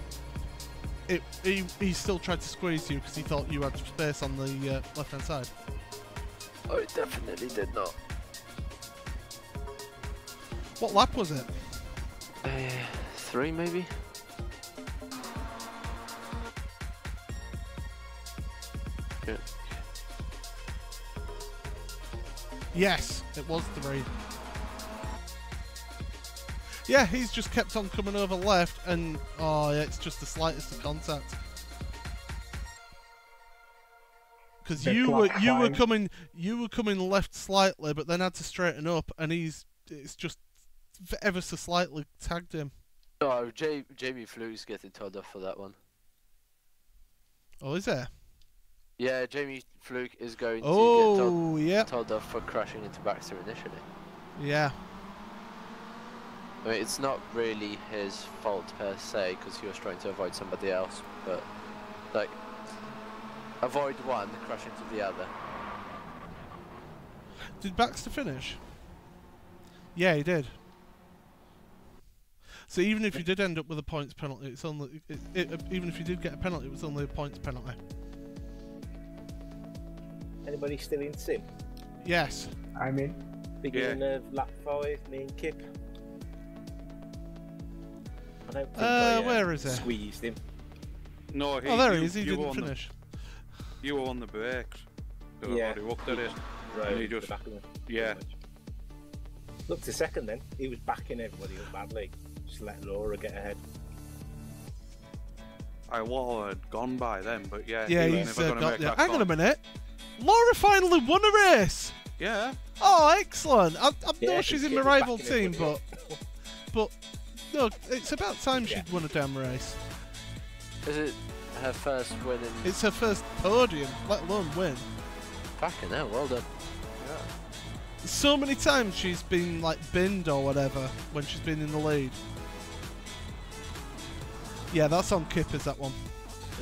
he still tried to squeeze you because he thought you had space on the left-hand side. Oh, it definitely did not. What lap was it? 3 maybe? Yeah. Yes, it was 3. Yeah, he's just kept on coming over left, and oh, yeah, it's just the slightest of contact. Because you were coming left slightly, but then had to straighten up, and it's just ever so slightly tagged him. Oh, Jamie Fluke's getting told off for that one. Oh, is there? Yeah, Jamie Fluke is going Oh, to yeah. get told off for crashing into Baxter initially. Yeah. I mean, it's not really his fault per se, because he was trying to avoid somebody else, but, like, avoid one, crash into the other. Did Baxter finish? Yeah, he did. So even if you did end up with a points penalty, it's only even if you did get a penalty, it was only a points penalty. Anybody still in sim? Yes. I mean, Beginning of lap 5, me and Kip. I don't think where is he? Squeezed him. No, Oh, there he is. He didn't finish. You were on the brakes. So Yeah. I already looked at it. Right, And he the just, back of him. yeah. Looked a second then. He was backing everybody up badly. Just let Laura get ahead. I Laura had gone by then, but yeah. Yeah, he was he's never gonna got. make Yeah. that Hang on a call. minute. Laura finally won a race. Yeah. Oh, excellent! I Yeah, know she's in Kip my was rival backing team, everybody but no, it's about time Yeah. she'd won a damn race. Is it her first win in... It's her first podium, let alone win. Fucking hell, well done. So many times she's been like binned or whatever when she's been in the lead. Yeah, that's on Kip, is that one?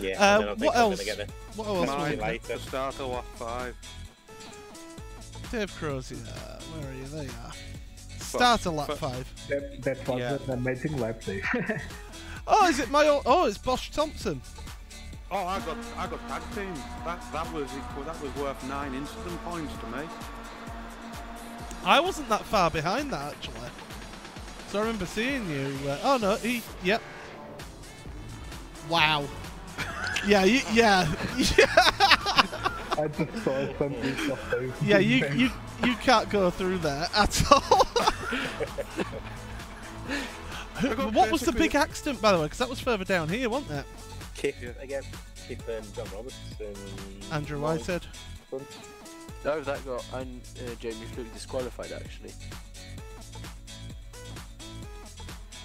Yeah. and then I think what I'm else? gonna get What else? was Mine, it? later. the start of lap 5. Dave Crozier, where are you? There you are. Start of lap 5. that was Yeah. an amazing lap day. Oh, is it my old? Oh, it's Bosch Thompson. Oh, I got tag team. That was worth 9 incident points to me. I wasn't that far behind that actually. So I remember seeing you. Oh no, yep. Wow. Yeah, yeah. I just saw some piece of those. Yeah, you can't go through there at all. What was the big accident, by the way? Because that was further down here, wasn't it? Kip again. Kip and John Roberts and Andrew Whitehead. No, that got Jamie Fluke disqualified actually.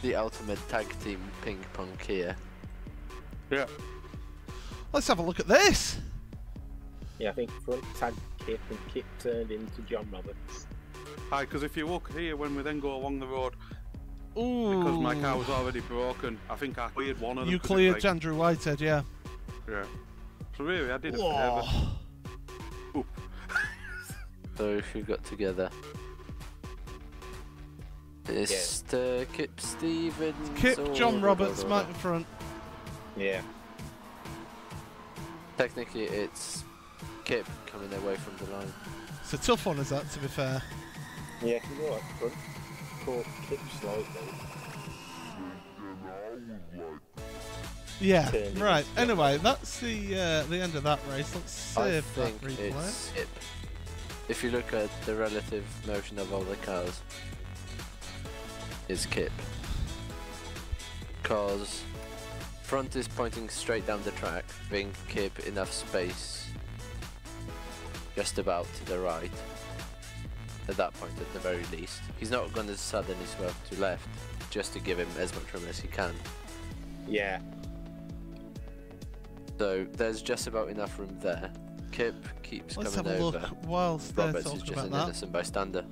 The ultimate tag team ping pong here. Yeah. Let's have a look at this. Yeah, I think front tag Kip and Kip turned into John Roberts. Aye, because if you look here, when we then go along the road, Ooh. because my car was already broken, I think I cleared one of them. You 'cause cleared it's like, Andrew Whitehead, yeah. Yeah. So really, I did a Whoa. favour. Oop. So who got together? Mr. Kip Stevens. Kip, or- John Roberts, Mike in front. Yeah. Technically, it's Kip coming away from the line. It's a tough one, is that, to be fair? Yeah, if you go up front, caught Kip slightly. Yeah, Turn right. into- Anyway, that's the end of that race. Let's I save that think replay. it's Kip. If you look at the relative motion of all the cars, it's Kip. Because front is pointing straight down the track, giving Kip enough space just about to the right. At that point, at the very least. He's not going to suddenly swerve to left, just to give him as much room as he can. Yeah. So there's just about enough room there. Kip keeps Let's have coming a over. look whilst they're Roberts is talking just about an that. innocent bystander.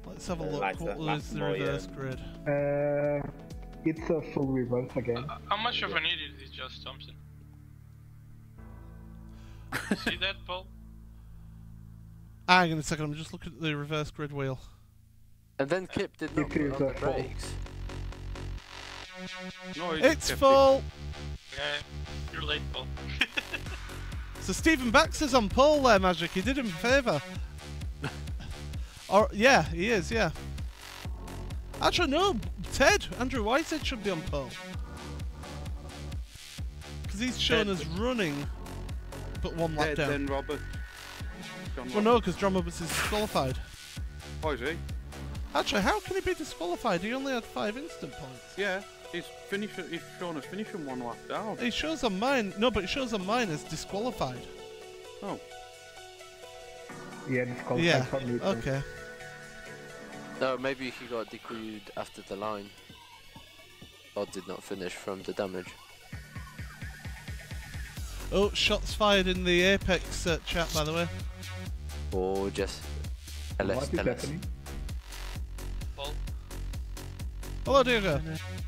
Let's have a look. Like What that was last the boy, reverse grid? It's a full reverse again. How much of an idiot is Josh Thompson? See that, Paul? Hang on a second, I'm just looking at the reverse grid wheel. And then Kip did not It put is on the a fault. brakes. No, he It's kept full! Yeah, you're late, Paul. So Stephen Baxter's on pole there, Magic. He did him a favour. Or yeah, he is. Yeah. Actually, no. Ted, Andrew Whitehead should be on pole because he's shown Ted- as running, but one lap Ted, down. then Robert. John Well, no, because John Roberts is disqualified. Oh, is he? Actually, how can he be disqualified? He only had 5 instant points. Yeah, he's shown us finishing one lap down. He shows on mine. No, but it shows on mine as disqualified. Oh. Yeah, disqualified Yeah. from me. Okay. No, maybe he got decreed after the line. Or did not finish from the damage. Oh, shots fired in the Apex chat, by the way. Or just LS What is tennis. happening? Paul, Hello, Diego.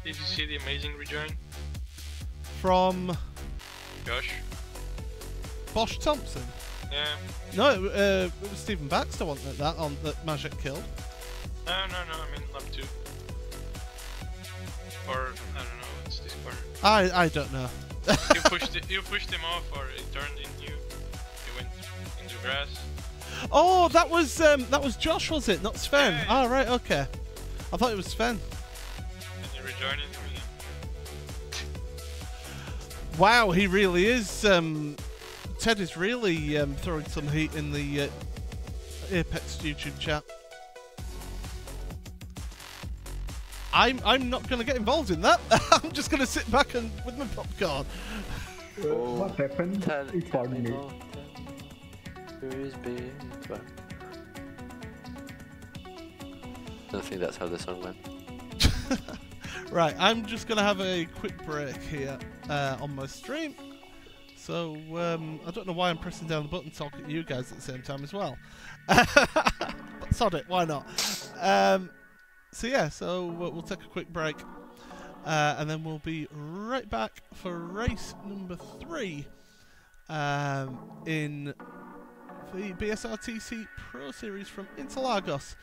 did you see the amazing rejoin? From Josh? Bosch Thompson. Yeah. No, it was Stephen Baxter, wasn't it? That Magic killed. No, I mean lap 2. Or, I don't know, it's this corner. I don't know. You pushed him off, or he turned in you. He went into grass. Oh, that was Josh, was it? Not Sven. Yeah, yeah. Ah, right, okay. I thought it was Sven. And you rejoined him again. Wow, he really is. Ted is really throwing some heat in the Apex YouTube chat. I'm not going to get involved in that. I'm just going to sit back and with my popcorn. What happened? Inform me. I don't think that's how the song went. Right, I'm just going to have a quick break here on my stream. So, I don't know why I'm pressing down the button talking to you guys at the same time as well. But sod it, why not? So yeah, we'll take a quick break. And then we'll be right back for race number 3 in the BSRTC Pro Series from Interlagos.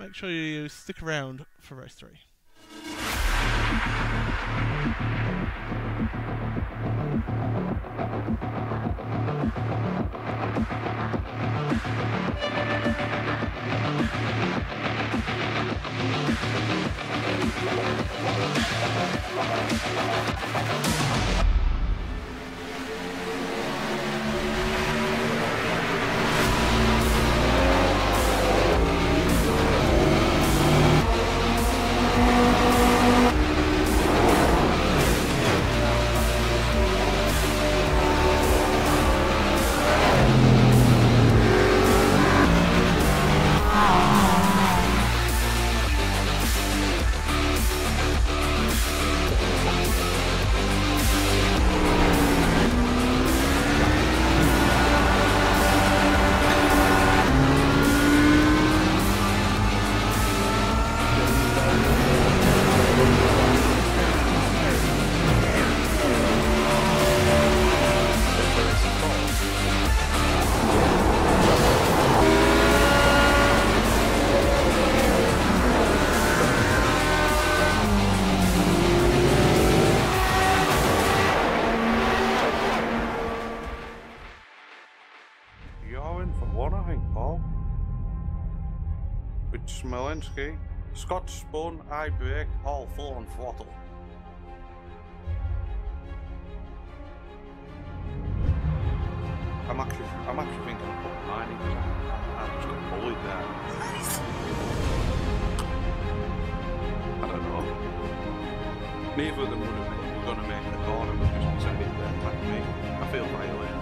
Make sure you stick around for race 3. You're in for one, I think, Paul. With Smolenski, Scott spun, I brake, all full on throttle. I'm actually thinking of putting mine in because I just got bullied there. I don't know. Neither of them were going to make the corner, but just send it there like me. I feel violated.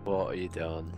What are you doing?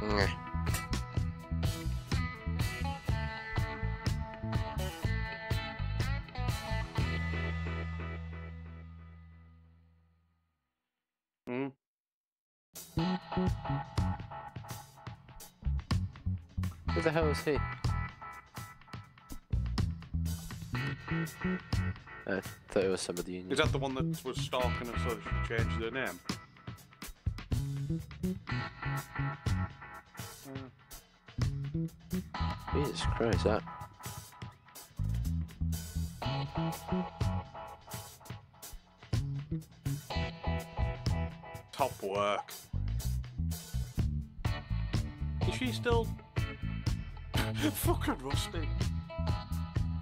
Meh. Hmm. Who the hell is he? I thought it was somebody you knew. Is that the one that was stalking us so she changed her name? Jesus Christ, that. Top work. Is she still fucking rusty?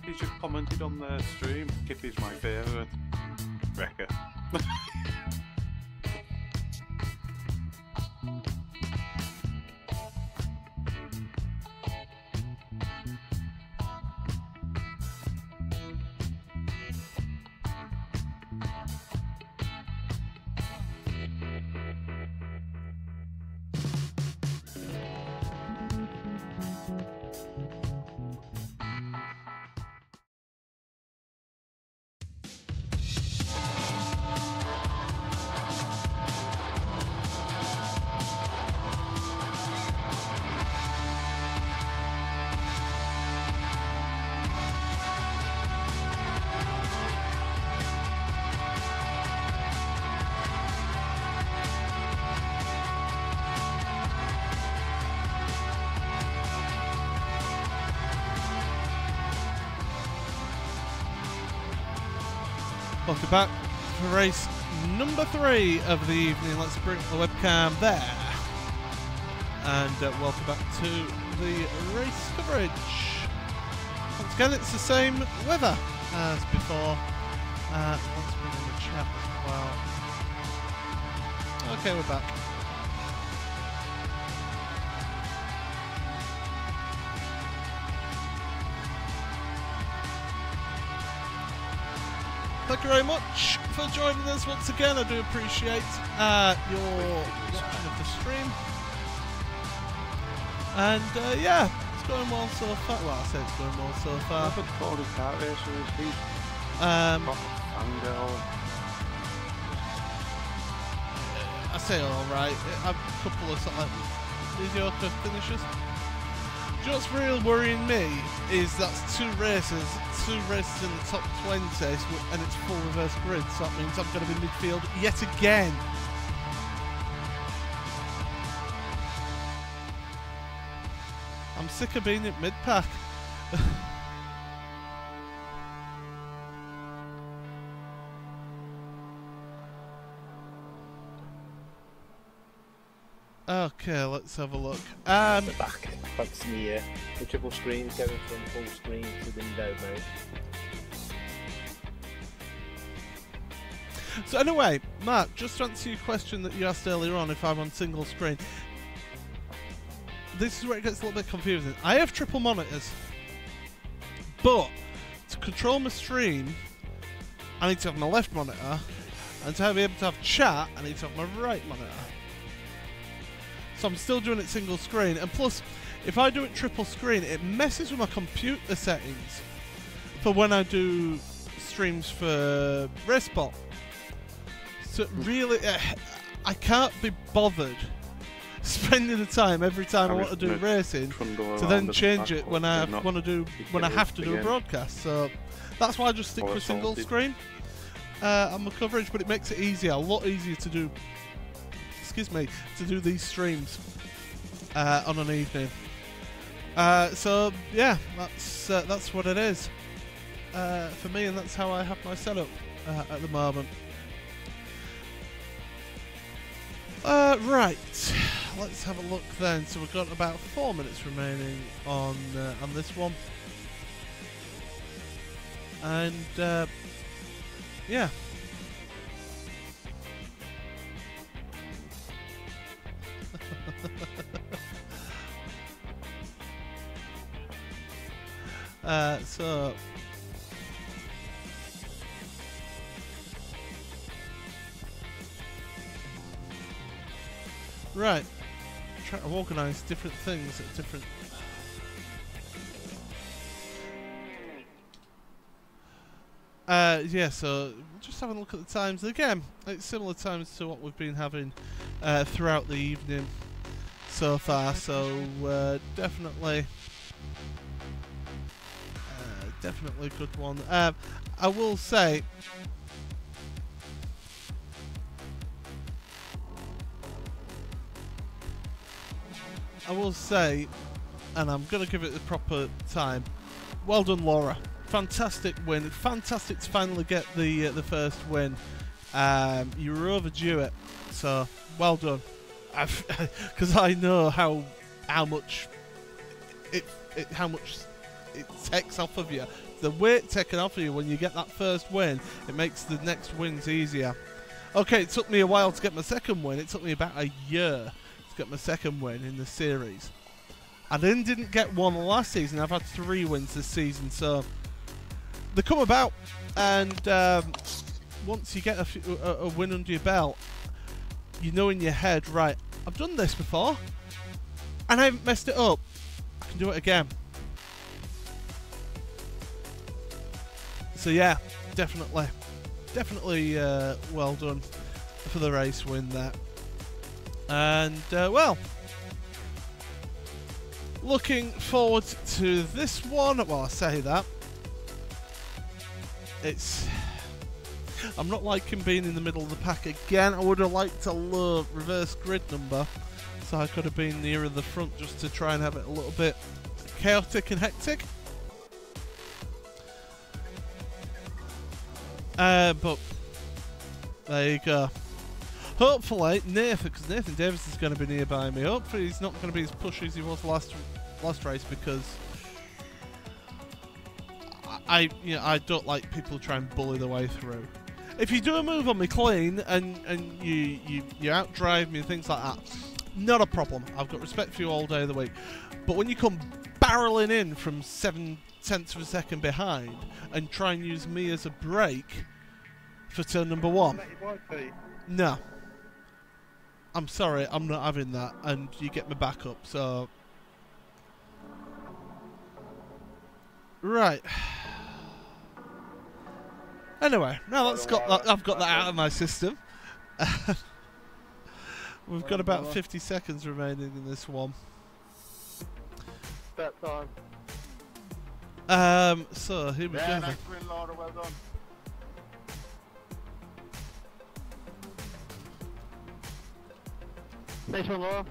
She just commented on their stream. Kippy's my favourite. Wrecker. Welcome back for race number 3 of the evening. Let's bring the webcam there. And welcome back to the race coverage. Once again, it's the same weather as before. Let's bring in the chat as well. Okay, we're back. Thank you very much for joining us once again. I do appreciate your watching of the stream. And yeah, it's going well so far. Well, I say it's going well so far. I've been called a car racer, is he? I say alright. I've a couple of sort of mediocre finishes. What's real worrying me is that's 2 races in the top 20, and it's full reverse grid, so that means I'm going to be midfield yet again. I'm sick of being at mid-pack. Okay, let's have a look. The back. That's the triple screen going from full screen to window mode. So anyway, Mark, just to answer your question that you asked earlier on, if I'm on single screen. This is where it gets a little bit confusing. I have triple monitors, but to control my stream, I need to have my left monitor, and to be able to have chat, I need to have my right monitor. So I'm still doing it single screen, and plus, if I do it triple screen, it messes with my computer settings for when I do streams for Racebot. So really, I can't be bothered spending the time every time I want to do racing to then change it when I want to do have to do a broadcast. So that's why I just stick with single screen on my coverage, but it makes it easier, a lot easier to do. Excuse me, to do these streams on an evening. So yeah, that's what it is for me, and that's how I have my setup at the moment. Right, let's have a look then. So we've got about 4 minutes remaining on this one, and yeah. So right, try to organise different things at different. Yeah, so just having a look at the times again. It's similar times to what we've been having throughout the evening so far. So definitely a good one. I will say. And I'm going to give it the proper time. Well done, Laura. Fantastic win. Fantastic to finally get the first win. You were overdue it, so well done. Because I know how much it takes off of you. The weight taken off of you when you get that first win, it makes the next wins easier. Okay, it took me a while to get my second win. It took me about a year to get my second win in the series. I then didn't get one last season. I've had 3 wins this season, so they come about. And once you get a win under your belt, you know in your head, right, I've done this before, and I haven't messed it up. I can do it again. So yeah, definitely well done for the race win there. And well, looking forward to this one. Well, I say that I'm not liking being in the middle of the pack again. I would have liked a low reverse grid number, so I could have been nearer the front just to try and have it a little bit chaotic and hectic. But there you go. Hopefully, because Nathan Davis is going to be nearby me. Hopefully, he's not going to be as pushy as he was last race, because I don't like people try and bully their way through. If you do a move on me clean and you outdrive me and things like that, not a problem. I've got respect for you all day of the week. But when you come barreling in from 0.7 of a second behind and try and use me as a brake for turn number 1, no. I'm sorry, I'm not having that, and you get my back up, so... Right. Anyway, now that's I've got that out of my system. We've got about 50 seconds remaining in this one. That time. So here we go. Nice win, Laura, well done. Nice one, Laura.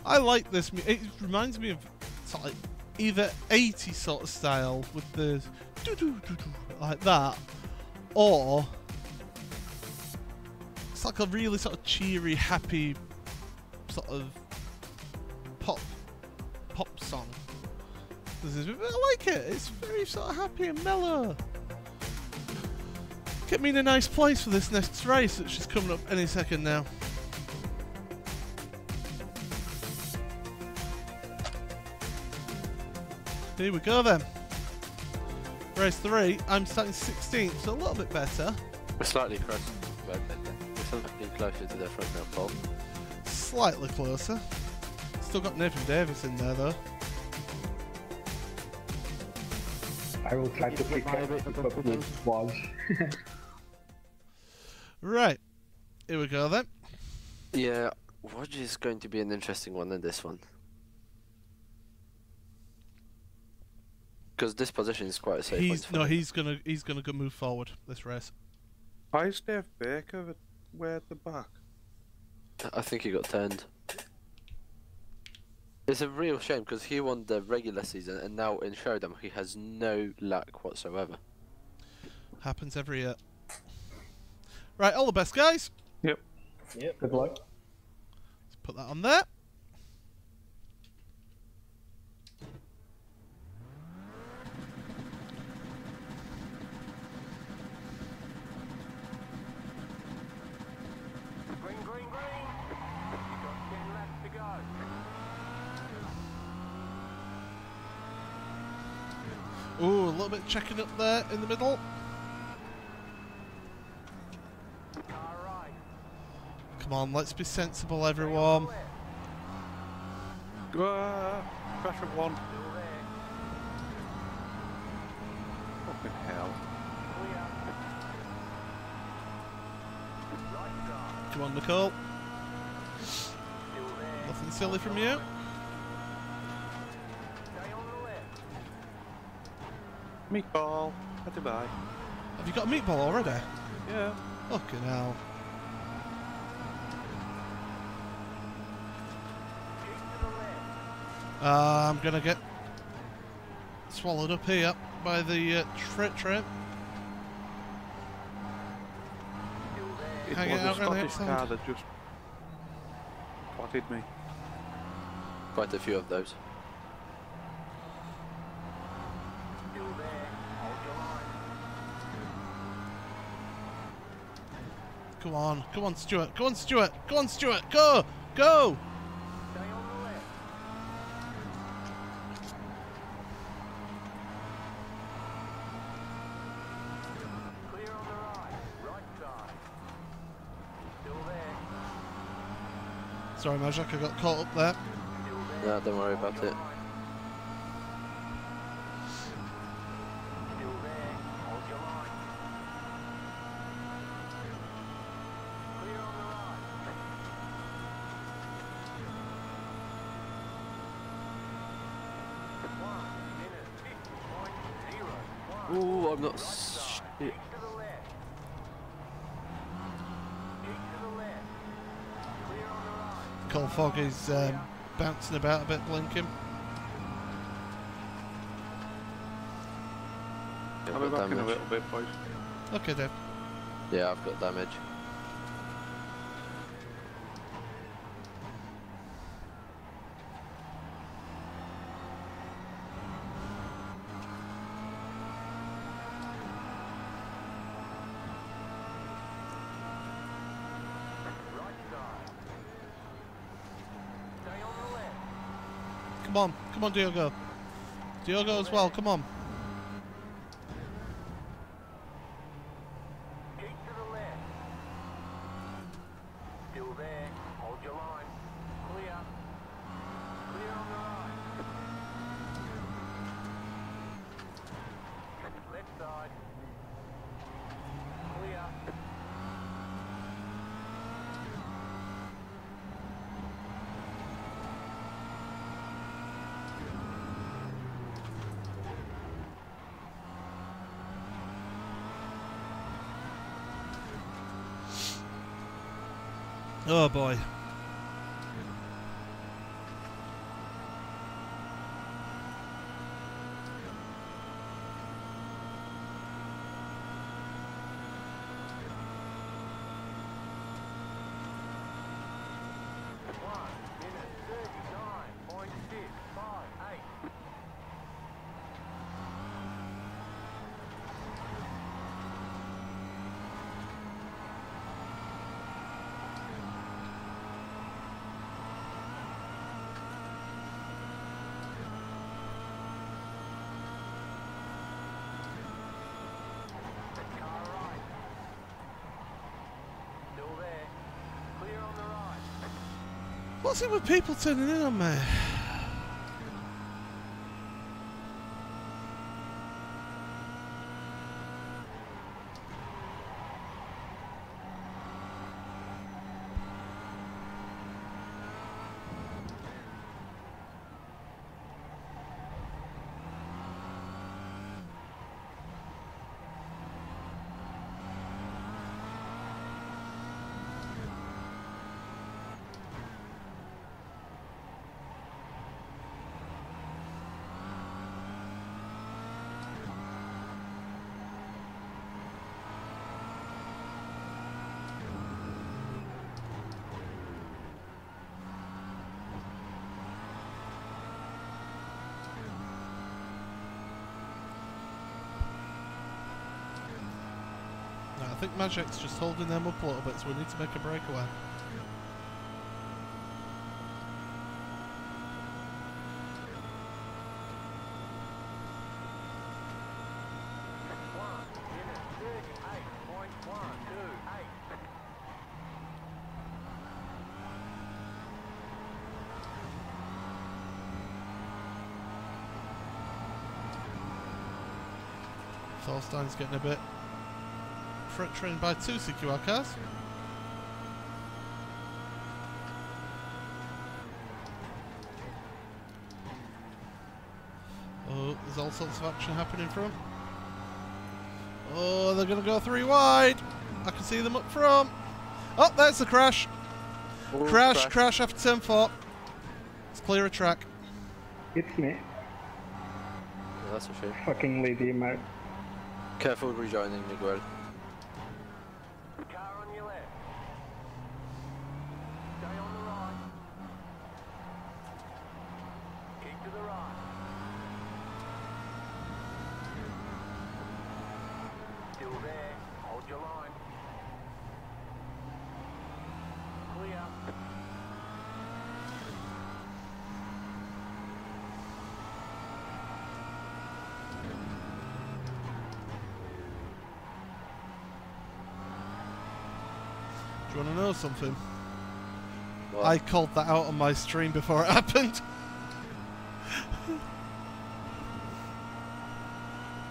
I like this. It reminds me of sort of like either 80 sort of style with the like that, or it's like a really sort of cheery, happy sort of pop song. I like it. It's very sort of happy and mellow. Get me in a nice place for this next race, which is coming up any second now. Here we go then. Race 3, I'm starting 16th, so a little bit better. We're slightly closer. We're something closer to the front now, Paul. Slightly closer. Still got Nathan Davis in there though. I will try to pick up the was. Right. Here we go then. Yeah, Wodge is going to be an interesting one in this one. Because this position is quite a safe one. He's gonna go move forward this race. Why is Dave Baker way at the back? I think he got turned. It's a real shame because he won the regular season and now in Showdown he has no luck whatsoever. Happens every year. Right, all the best, guys. Yep. Good luck. Let's put that on there. Green, green, green. You got Ooh, a little bit checking up there in the middle. Car right. Come on, let's be sensible, everyone. Crash at one. Still there. Fucking hell. Clear. Right side. Come on, Nicole. Still there. Nothing silly from you. Stay on the left. Meatball. Goodbye. Have you got a meatball already? Yeah. Fucking hell. Keep to the left. I'm gonna get swallowed up here by the train. Still there. It Hang was it a out around the Scottish outside. car that just spotted me. Quite a few of those. Still there. Hold your line. Come on, come on, Stuart. Go on, Stuart. Go on, Stuart. Go, go. Stay on the left. Clear on the right. Right side. Still there. Sorry, Majak, I got caught up there. Still there. No, don't worry about it. Still there. Hold your line. Clear on the right. 1 minute 50.01. Ooh, I'm not. Right side. Shit. Keep to the left. Keep to the left. Clear on the right. Cole Fogg is bouncing about a bit, blinking. Yeah, I'll be I've got back in a damage. little bit, boys. Okay, Dave. Yeah, I've got damage. Right side. Stay on the left. Come on, Diogo. Diogo as well, come on. Keep to the left. Still there. Hold your line. Clear. Clear on the right. Left side. Clear. Oh boy. What's it with people turning in on me? I think Magic's just holding them up a little bit, so we need to make a breakaway. Thorstein's getting a bit trained by 2 CQR cars. Oh, there's all sorts of action happening from. Oh, they're going to go 3 wide. I can see them up front. Oh, there's the crash. Ooh, Crash after turn 4. Let's clear a track. It's me. Yeah, that's a shame. Fucking lady, Mark. Careful rejoining, Miguel. Car on your left. Stay on the right. Keep to the right. Still there. Hold your line. Clear. Do you want to know something? What? I called that out on my stream before it happened.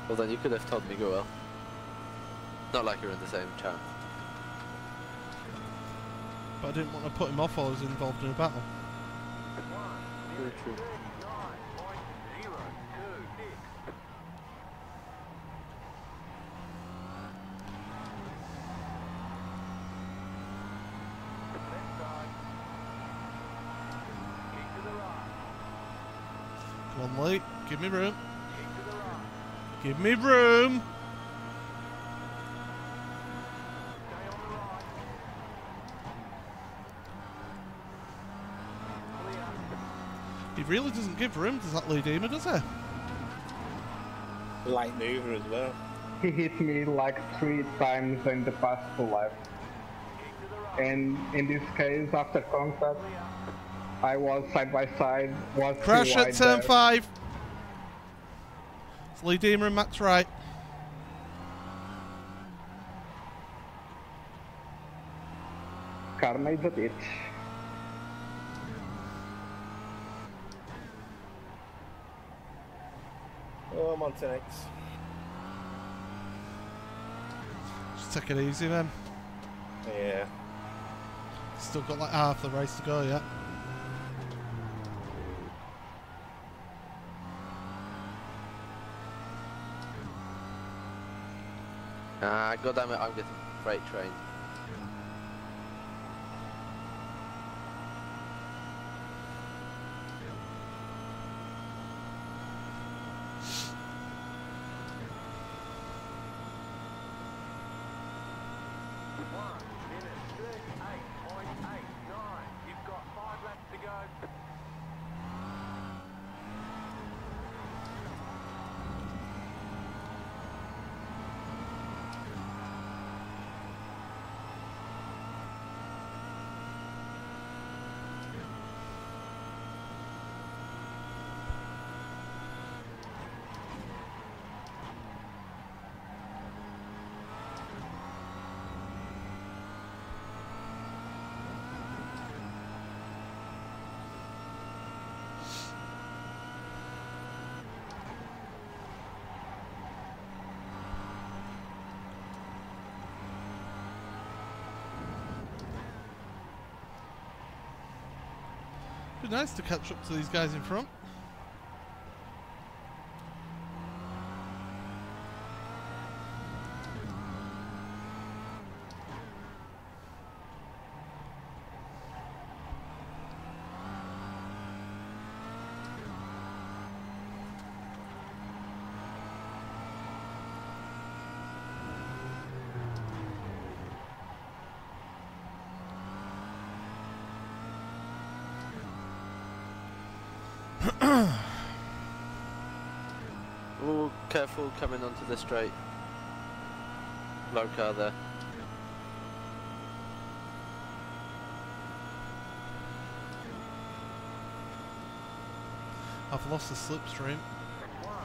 Well, then you could have told Miguel. Not like you're in the same chat. But I didn't want to put him off while I was involved in a battle. Very true. 39.026. Left side. Keep to the right. Come on, Lee. Give me room. Keep to the right. Give me room. Stay on the right. Clear. He really doesn't give room, does that Lee Deemer, does he? Light mover as well. He hit me like 3 times in the past 2 laps. Keep to the right. And in this case, after contact, I was side by side, was Crash too at wide turn there. 5. It's Lee Deemer and Max Wright. Car made the ditch. Oh, I'm on to next. Just take it easy, man. Yeah. Still got like half the race to go yet. God damn it, I'm getting freight trained. You've got 5 laps to go. Be nice to catch up to these guys in front. Ooh, careful coming onto the straight. Low car there. I've lost the slipstream. 1:38.418.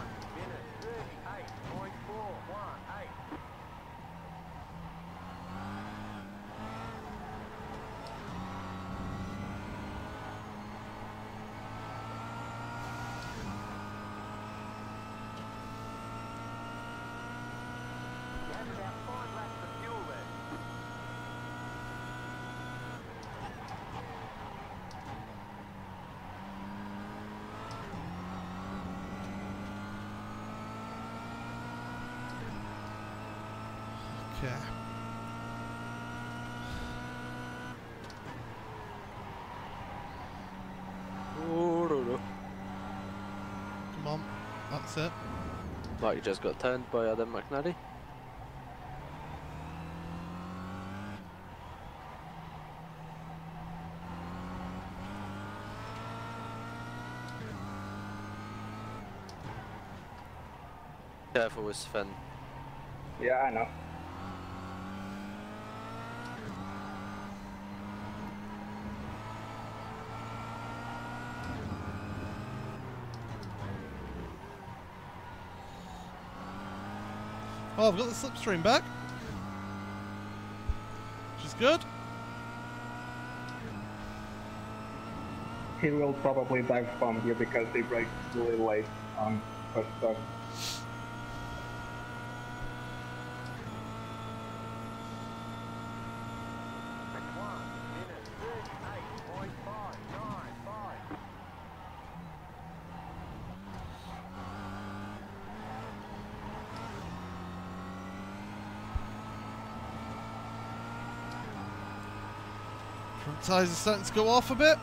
Okay. Come on, that's it. Mike just got turned by Adam McNally. Careful with Sven. Yeah, I know. Oh, I've got the slipstream back, which is good. He will probably dive bomb you because he braked really late on first start. Front tyres are starting to go off a bit.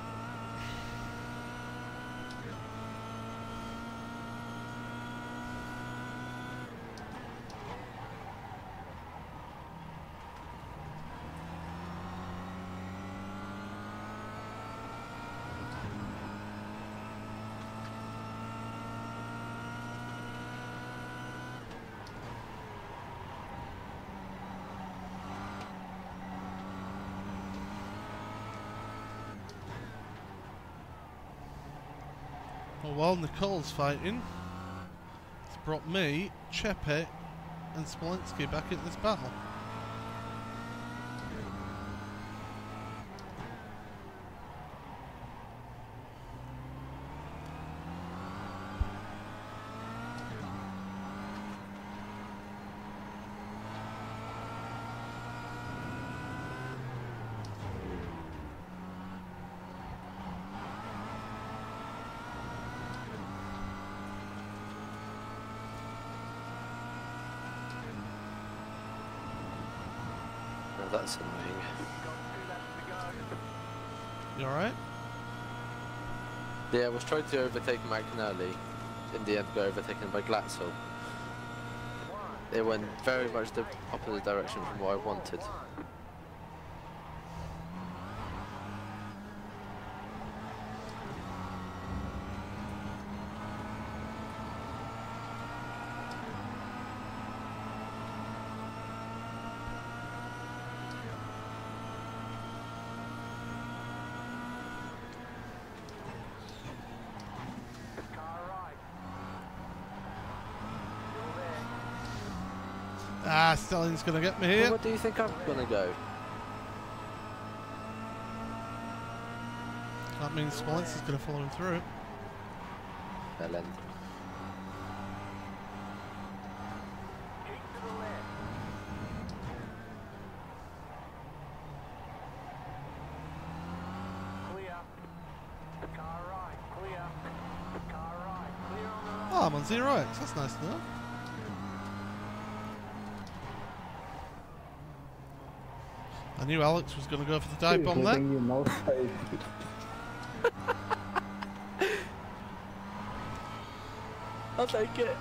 Oh, while Nicole's fighting, it's brought me, Chepe, and Smolenski back into this battle. That's annoying. You alright? Yeah, I was trying to overtake McNally. In the end, got overtaken by Glatzel. It went very much the opposite direction from what I wanted. Ah, Stelling's going to get me here. Well, what do you think I'm going to go? That means Smolenski's going to follow him through. Ellen. Oh, I'm on 0x. That's nice to know. I knew Alex was going to go for the dive bomb there. You know, I'll take it.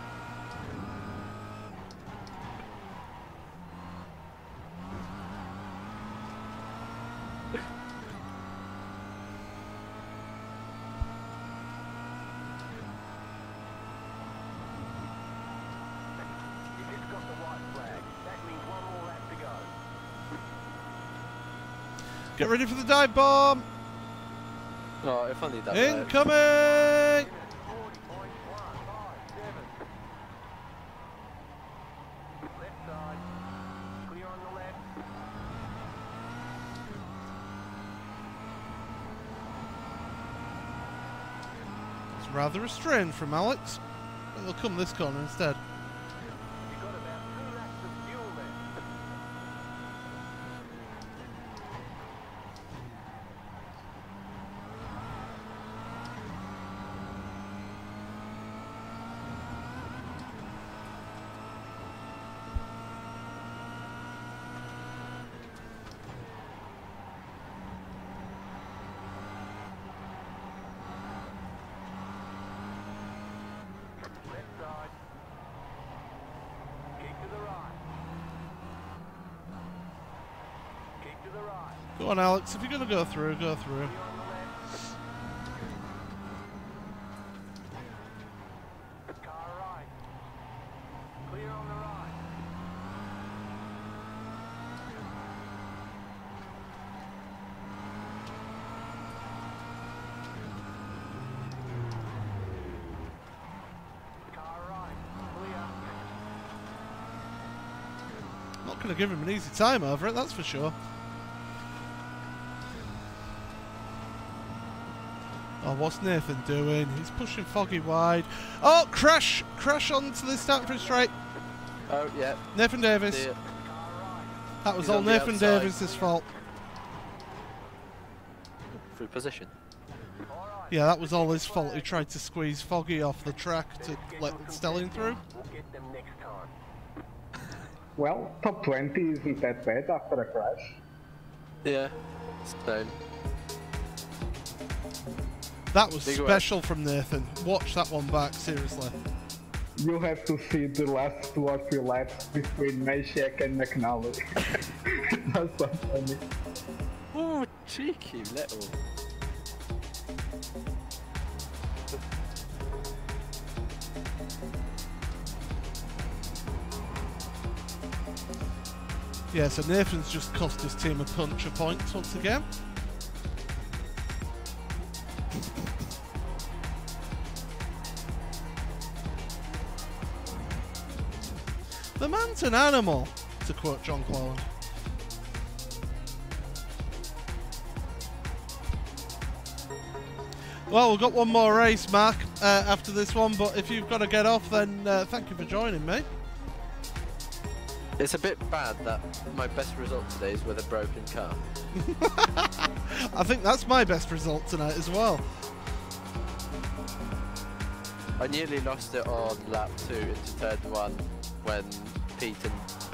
Get ready for the dive bomb! Oh, if only that worked. Incoming! It's rather restrained from Alex. But they'll come this corner instead. Go on, Alex. If you're going to go through, go through. Car right. Clear on the right. Car right. Clear. Not going to give him an easy time over it, that's for sure. Oh, what's Nathan doing? He's pushing Foggy wide. Oh, crash! Crash onto the Stanford straight. Oh, yeah. Nathan Davis. See it. That was He's all on the Nathan outside. Davis' fault. Through position. Yeah, that was all his fault. He tried to squeeze Foggy off the track to let Stelling through. We'll get them next time. Well, top 20 isn't that bad after a crash. Yeah. Same. That was Big special from Nathan. Watch that one back, seriously. You have to see the last 2 or 3 laps between Mayshek and McNally. That's so funny. Oh, cheeky little. Yeah, so Nathan's just cost his team a punch of points once again. The man's an animal, to quote John Cleland. Well, we've got one more race, Mark, after this one, but if you've got to get off, then thank you for joining me. It's a bit bad that my best result today is with a broken car. I think that's my best result tonight as well. I nearly lost it on lap 2 into turn 1 when Pete and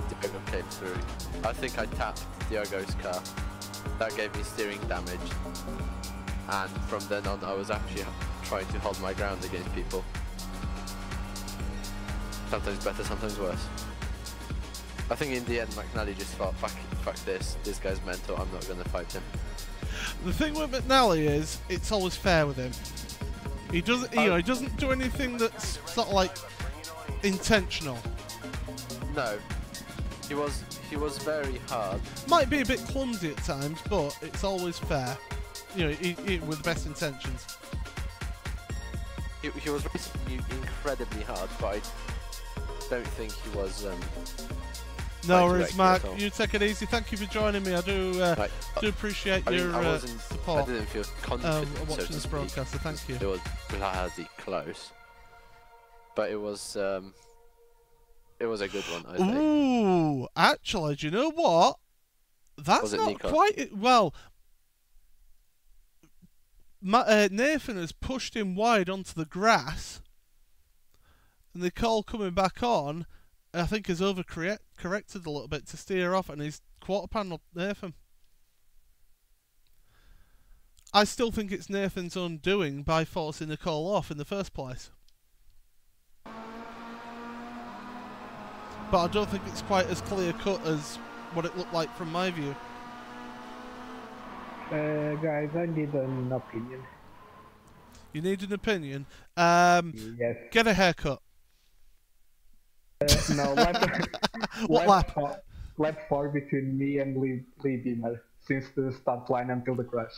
Diogo came through. I think I tapped Diogo's car. That gave me steering damage. And from then on I was actually trying to hold my ground against people. Sometimes better, sometimes worse. I think in the end McNally just thought, fuck this guy's mental, I'm not going to fight him. The thing with McNally is, it's always fair with him. He doesn't, you know, he doesn't do anything that's sort of like intentional. No, he was very hard. Might be a bit clumsy at times, but it's always fair. You know, with the best intentions. He was racing you incredibly hard, but I don't think he was. No worries, Mark. You take it easy. Thank you for joining me. I do do appreciate your support. I didn't feel confident watching this broadcast, so thank you. It was bloody close, but it was a good one. I think. Ooh, actually, do you know what? That's not Nico? quite well. Nathan has pushed him wide onto the grass, and Nicole coming back on, I think has corrected a little bit to steer off, and he's quarter panelled Nathan. I still think it's Nathan's undoing by forcing Nicole off in the first place. But I don't think it's quite as clear cut as what it looked like from my view. Guys, I need an opinion. You need an opinion? Yes. Get a haircut. No, What lap? Lap 4 between me and Lee Beamer, since the start line until the crash.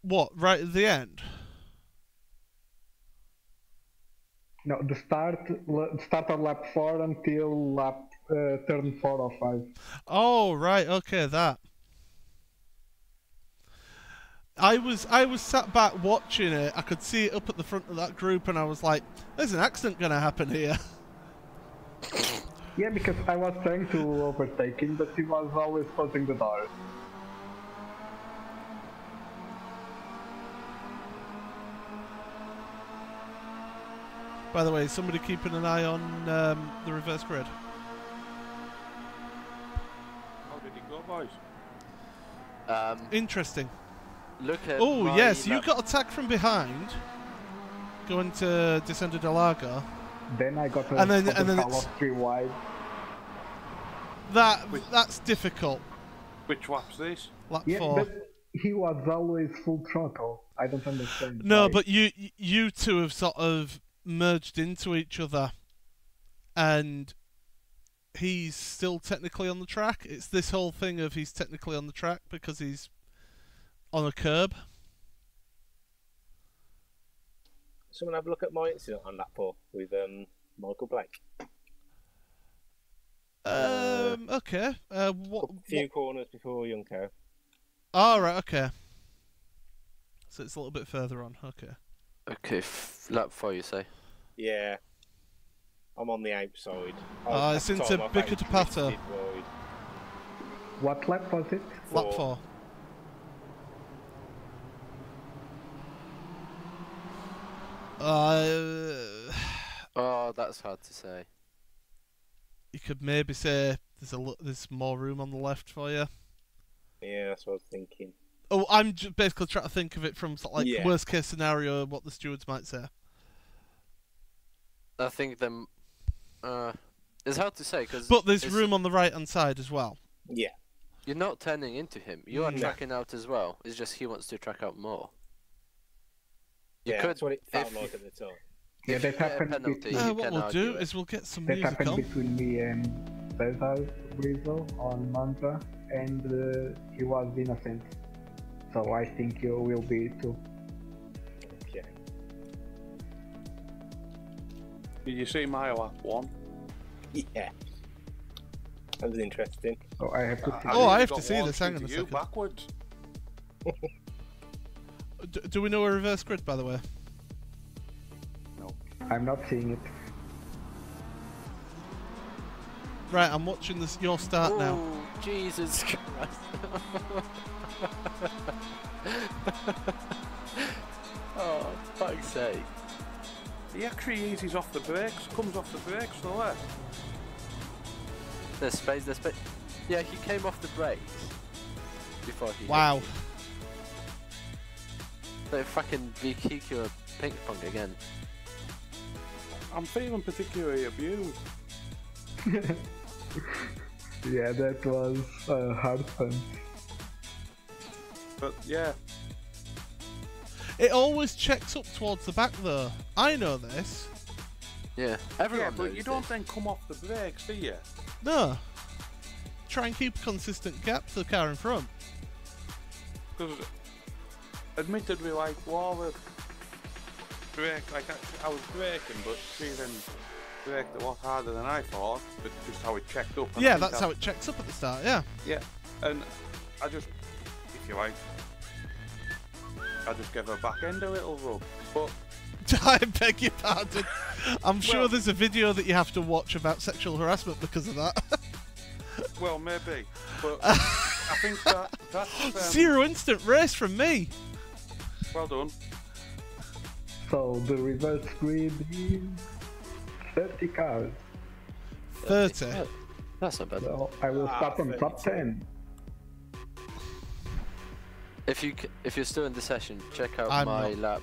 What, right at the end? No, the start on lap 4 until lap turn 4 or 5. Oh, right, okay, that. I was sat back watching it. I could see it up at the front of that group, and I was like, "There's an accident going to happen here." Yeah, because I was trying to overtake him, but he was always closing the door. By the way, is somebody keeping an eye on the reverse grid? How did it go, boys? Interesting. Look at. Oh yes, you got attacked from behind, going to Descender del Lago. Then I got a and then call of 3 wide. That's difficult. Which lap's this? Lap Yeah, 4. but he was always full throttle. I don't understand. No, why. but you two have sort of merged into each other, and he's still technically on the track. It's this whole thing of he's technically on the track because he's on a curb. Someone have a look at my incident on lap 4 with Michael Blake. Okay. What? A few corners before Junko. Oh, right. Okay. So it's a little bit further on. Okay. Okay, lap 4 you say? Yeah. I'm on the outside. It's into Bica de Pato. What lap was it? Lap 4. Oh, that's hard to say. You could maybe say there's more room on the left for you. Yeah, that's what I was thinking. Oh, I'm basically trying to think of it from sort of like Yeah. worst case scenario, what the stewards might say. I think them. It's hard to say because. But there's room on the right hand side as well. Yeah. You're not turning into him. You are No. tracking out as well. It's just he wants to track out more. You Yeah, could, that's what it felt if like at the time. Yeah, if that you get a happened penalty, between, you What can we'll argue do it. is we'll get some that music happened on. between me and Cesar Rizzo on Monza, and he was innocent. So I think you will be too. Okay. Did you see my lap 1? Yeah. That was interesting. So I have to see. Oh, I have got to see launched this. Hang on into a you second. backwards. Do we know a reverse grid, by the way? I'm not seeing it. Right, I'm watching your start now. Oh, Jesus Christ. Oh, fuck's sake. He actually eases off the brakes, comes off the brakes to the left. There's space. Yeah, he came off the brakes before he. Wow. They fucking VQ a ping pong again. I'm feeling particularly abused. Yeah, that was hard fun. But yeah, It always checks up towards the back, though. I know this. Yeah, everyone but knows you don't this. then come off the brakes, do you? No. Try and keep a consistent gap to the car in front. Because admittedly, like, while the brake, like I was braking, but she then braked a lot harder than I thought, but just how it checked up. And I Yeah, think that's how it checks up at the start, yeah. Yeah, and I just, if you like, I just gave her back end a little rub, but I beg your pardon. I'm sure Well- there's a video that you have to watch about sexual harassment because of that. well, maybe, but I think that's 0 instant race from me. well done. So the reverse grid is 30 cars. 30. Oh, that's not bad. So I will start on top 10. If you're still in the session, check out I'm my not. lap.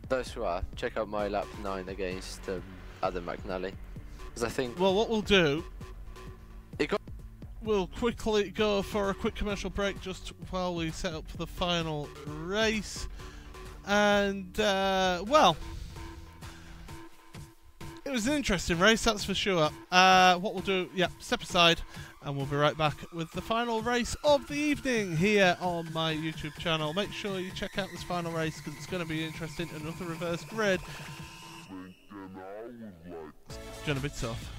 Those who are, check out my lap 9 against Adam McNally. Because I think Well, what we'll do, It got- we'll quickly go for a quick commercial break just while we set up for the final race. And, well, it was an interesting race, that's for sure. What we'll do, step aside, and we'll be right back with the final race of the evening here on my YouTube channel. Make sure you check out this final race because it's going to be interesting. Another reverse grid. It's going to be tough.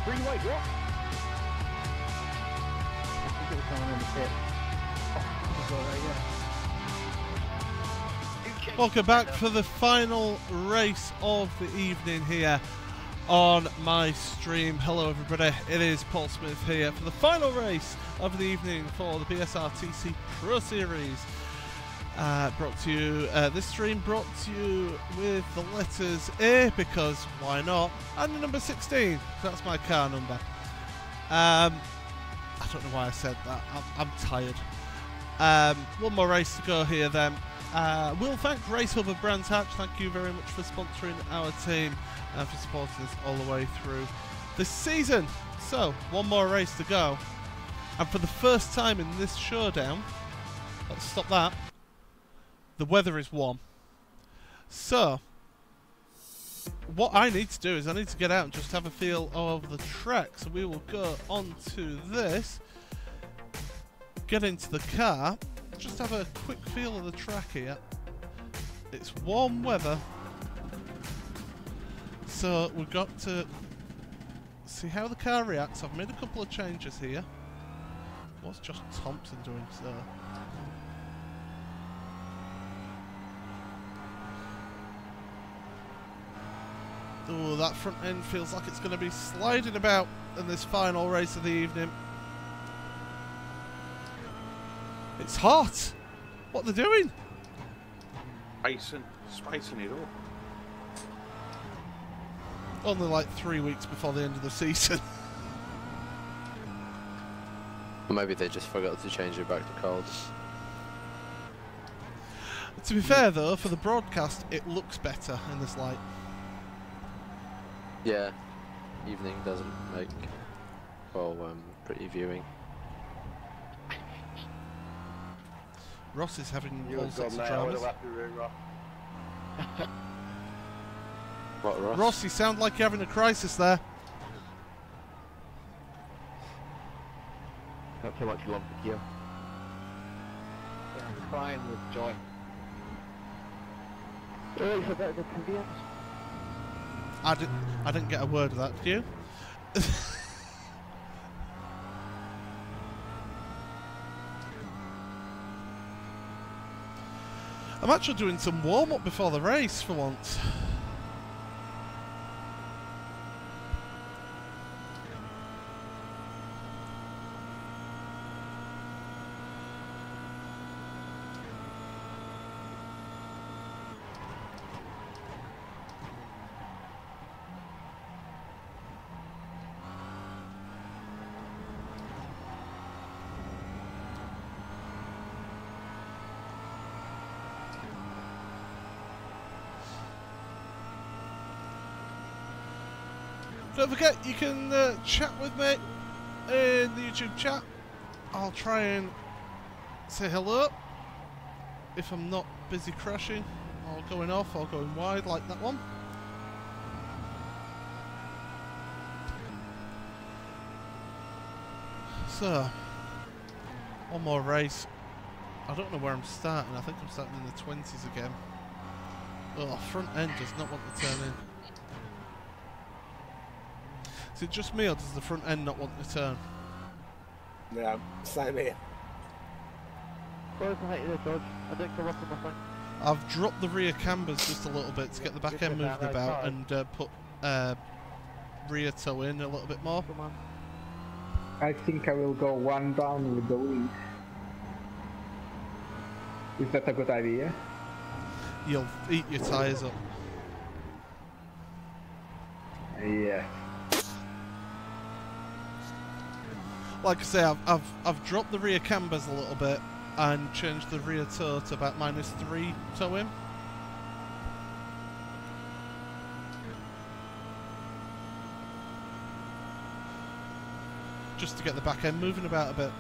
Green, white, what? I think it was someone in the pit. Oh, right, yeah. Welcome back for the final race of the evening here on my stream. Hello everybody, it is Paul Smith here for the final race of the evening for the BSRTC Pro Series. Brought to you, this stream brought to you with the letters A, because why not, and the number 16, that's my car number. I don't know why I said that, I'm tired. One more race to go here then. We'll thank Racehub of Brands Hatch, thank you very much for sponsoring our team and for supporting us all the way through this season. So, one more race to go, and for the first time in this showdown, let's stop that. The weather is warm. So, what I need to do is I need to get out and just have a feel of the track. So we will go on to this, get into the car, just have a quick feel of the track here. It's warm weather, so we've got to see how the car reacts. I've made a couple of changes here. What's Josh Thompson doing, sir? Oh, that front end feels like it's going to be sliding about in this final race of the evening. It's hot! What are they doing? Spicing it up. Only like 3 weeks before the end of the season. Maybe they just forgot to change it back to cold. To be fair though, for the broadcast, it looks better in this light. Yeah, evening doesn't make for pretty viewing. Ross is having all sorts of dramas. What, Ross? Ross, you sound like you're having a crisis there. Not too much love to kill. Yeah, I'm crying with joy. Really, it's about the convenience. I didn't get a word of that, did you? I'm actually doing some warm-up before the race for once. Don't forget, you can chat with me in the YouTube chat. I'll try and say hello if I'm not busy crashing or going off or going wide like that one. So, one more race. I don't know where I'm starting. I think I'm starting in the 20s again. Oh, front end does not want to turn in. Is it just me, or does the front end not want to turn? Yeah, same here. Where's the height of the dodge? I didn't come up with my phone. I've dropped the rear cambers just a little bit to get the back end moved about and put rear toe in a little bit more. Come on. I think I will go one down with the lead. Is that a good idea? You'll eat your tyres up. Yeah. Like I say, I've dropped the rear cambers a little bit and changed the rear toe to about -3 toe in. Just to get the back end moving about a bit. 1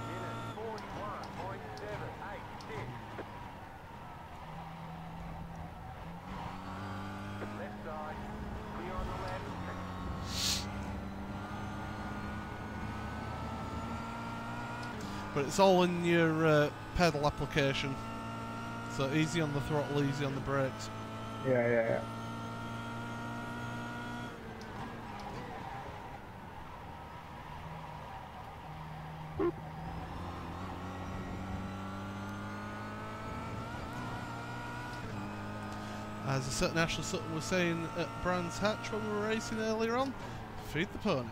minute 41.786. Left side, clear on the left. But it's all in your pedal application. So easy on the throttle, easy on the brakes. Yeah. As a certain Ashley Sutton was saying at Brands Hatch when we were racing earlier on, feed the pony.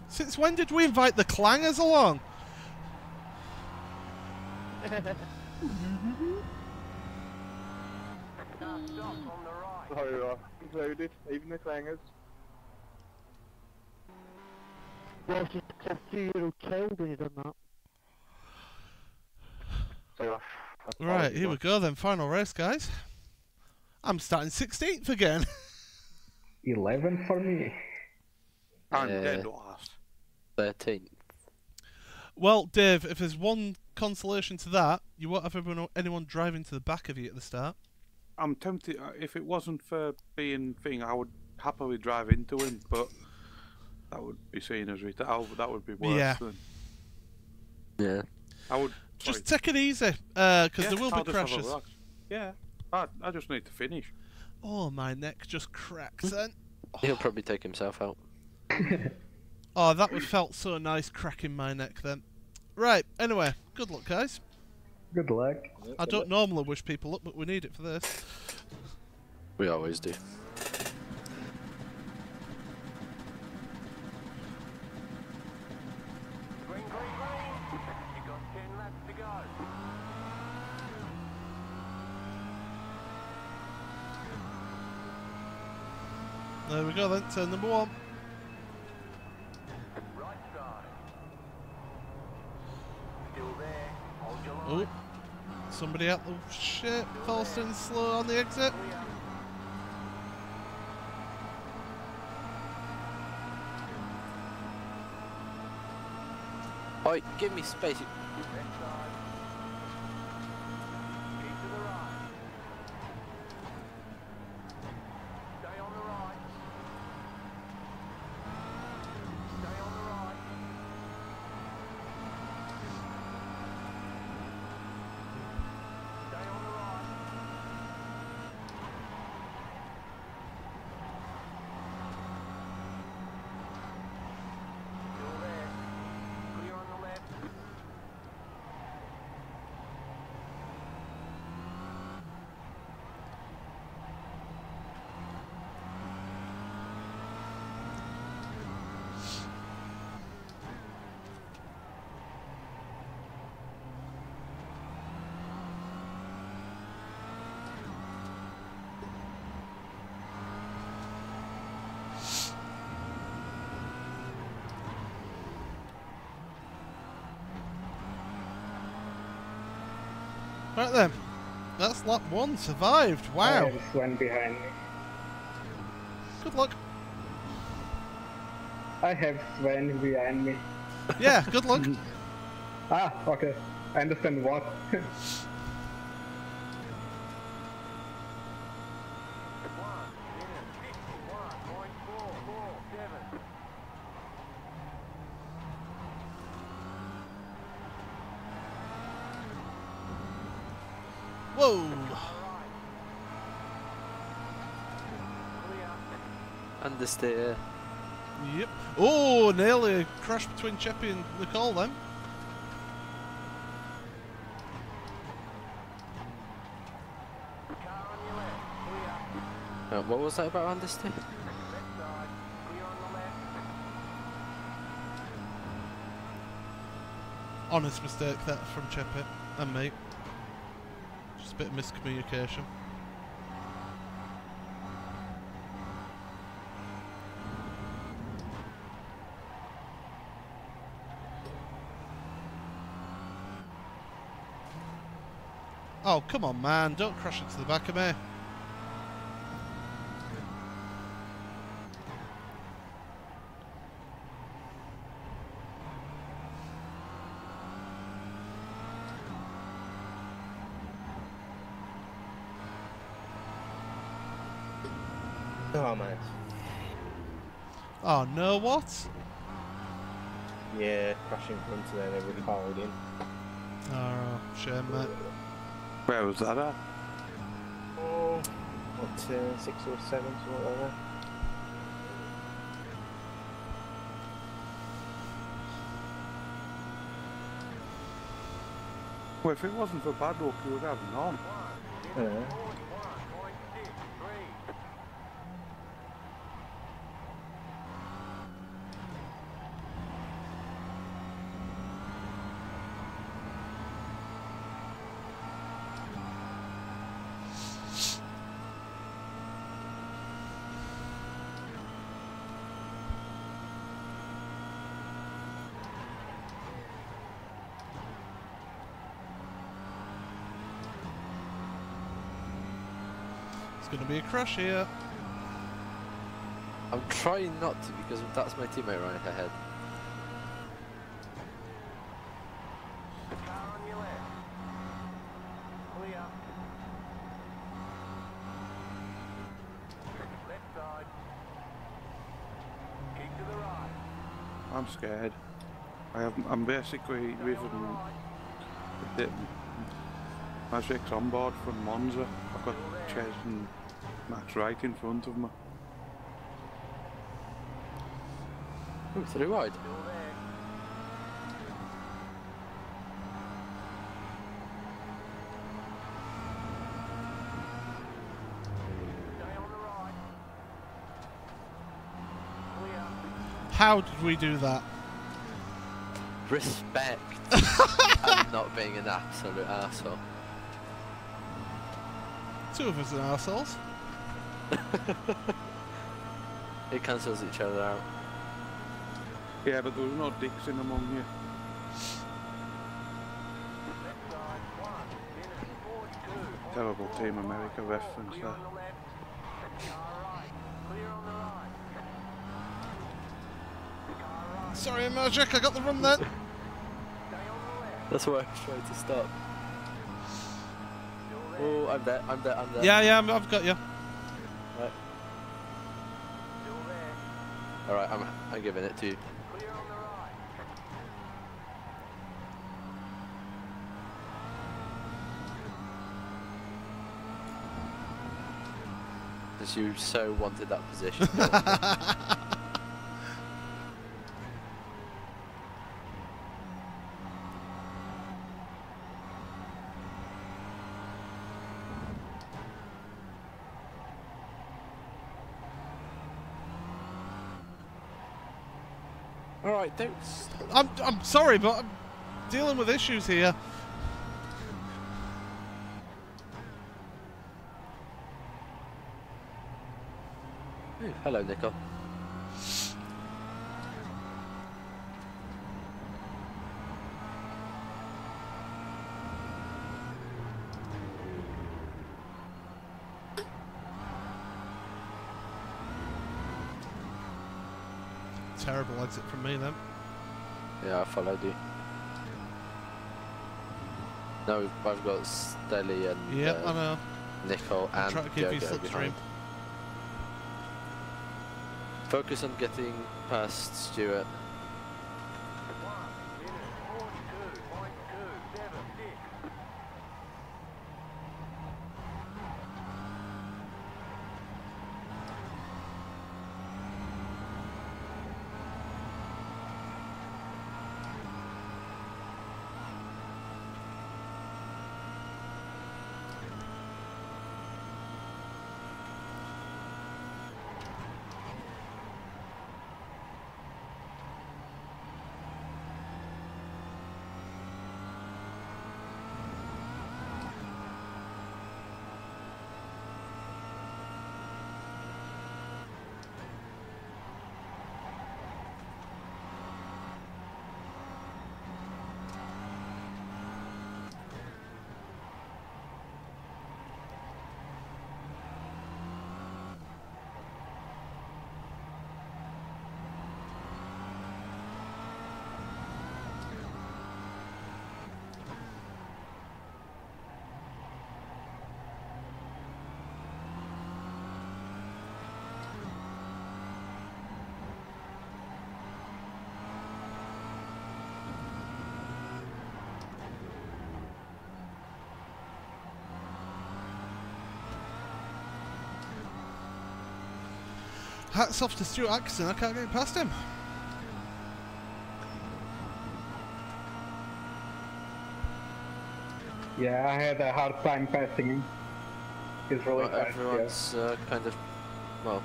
Since when did we invite the clangers along? Stop on the right. So, included, even the clangers. Well, it's just a few little killed when you done that. So, Right, here we go then, final race guys. I'm starting 16th again. 11 for me. I'm Yeah. dead last. 13th. Well, Dave, if there's one consolation to that, you won't have anyone driving to the back of you at the start. I'm tempted. If it wasn't for being thing, I would happily drive into him, but that would be seen as that would be worse. Yeah. Than, Yeah. I would Just take it easy, because yeah, there will I'll be just have a crashes. relax. Yeah, I just need to finish. Oh, my neck just cracked then. He'll probably take himself out. Oh, that would felt so nice cracking my neck then. Right, anyway, good luck guys. Good luck. I don't normally wish people luck, but we need it for this. We always do. Green, green, green. You got 10 laps to go. There we go then, turn number 1. Right side. Still there. Hold your Oh, line. somebody out the shit, Falston slow on the exit. Clear. Oi, give me space. Left side. Keep to the right. Stay on the right. Stay on the right. Stay on the right. Still there. Clear on the left. Right then, that's lap 1, survived, I wow. have Sven behind me. Good luck. I have Sven behind me. Yeah, good luck. Ah, okay. I understand what. 1 minute 51.447. Whoa. Clear. Understeer. Yep. Oh, nearly a crash between Cheppy and Nicole then. What was that about honesty? Left side, clear on the left. Honest mistake that from Cheppit and me. Just a bit of miscommunication. Oh, come on, man. Don't crash into the back of me. Oh man. Oh, no, what? Yeah, crashing in front of them, everybody piled in. Oh, shame, mate. Where was that at? Oh, what, 6 or 7, something like that. Well, if it wasn't for bad luck, you would have none. Yeah. It's going to be a crash here. I'm trying not to because that's my teammate right ahead. Car on your left. Clear. Left side. Keep to the right. I'm scared. I'm basically with the Magic's on board from Monza. I've got Ches and Max right in front of me. Ooh, 3 wide. Still there. Stay on the right. Clear. How did we do that? Respect and not being an absolute arsehole. 2 of us are arseholes. It cancels each other out. Yeah, but there was no dicks in among you. Left side. 1 minute 42. Terrible Team America reference Clear there. on the left. Car right. Clear on the right. Car right. Sorry, Magic, I got the run then. Stay on the left. That's why I was trying to stop. Still there. Oh, I'm there. Yeah, I've got you. Right. Still there. Alright, I'm giving it to you. Clear on the right. Because you so wanted that position. Alright, don't I'm sorry, but I'm dealing with issues here. Ooh, hello, Nicole. Terrible exit from me then. Yeah, I followed you. No, I've got Stelly and Yep, I know. Nicole I'm and trying to give you Jojo slipstream. behind. Focus on getting past Stuart. 1 minute 42.276. Hats off to Stuart Atkinson, I can't get past him. Yeah, I had a hard time passing him. He's really Well, fast. everyone's kind of, well,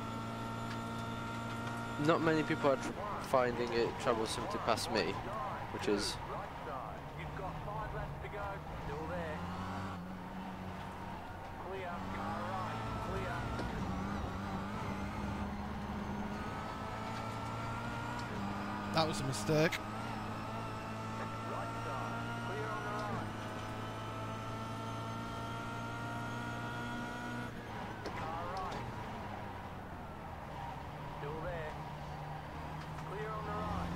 not many people are finding it troublesome to pass me, which is Right side. You've got 5 laps to go. Still there. Clear. Car right. Clear. That was a mistake. Right side. Clear on the right. Car right. Still there. Clear on the right.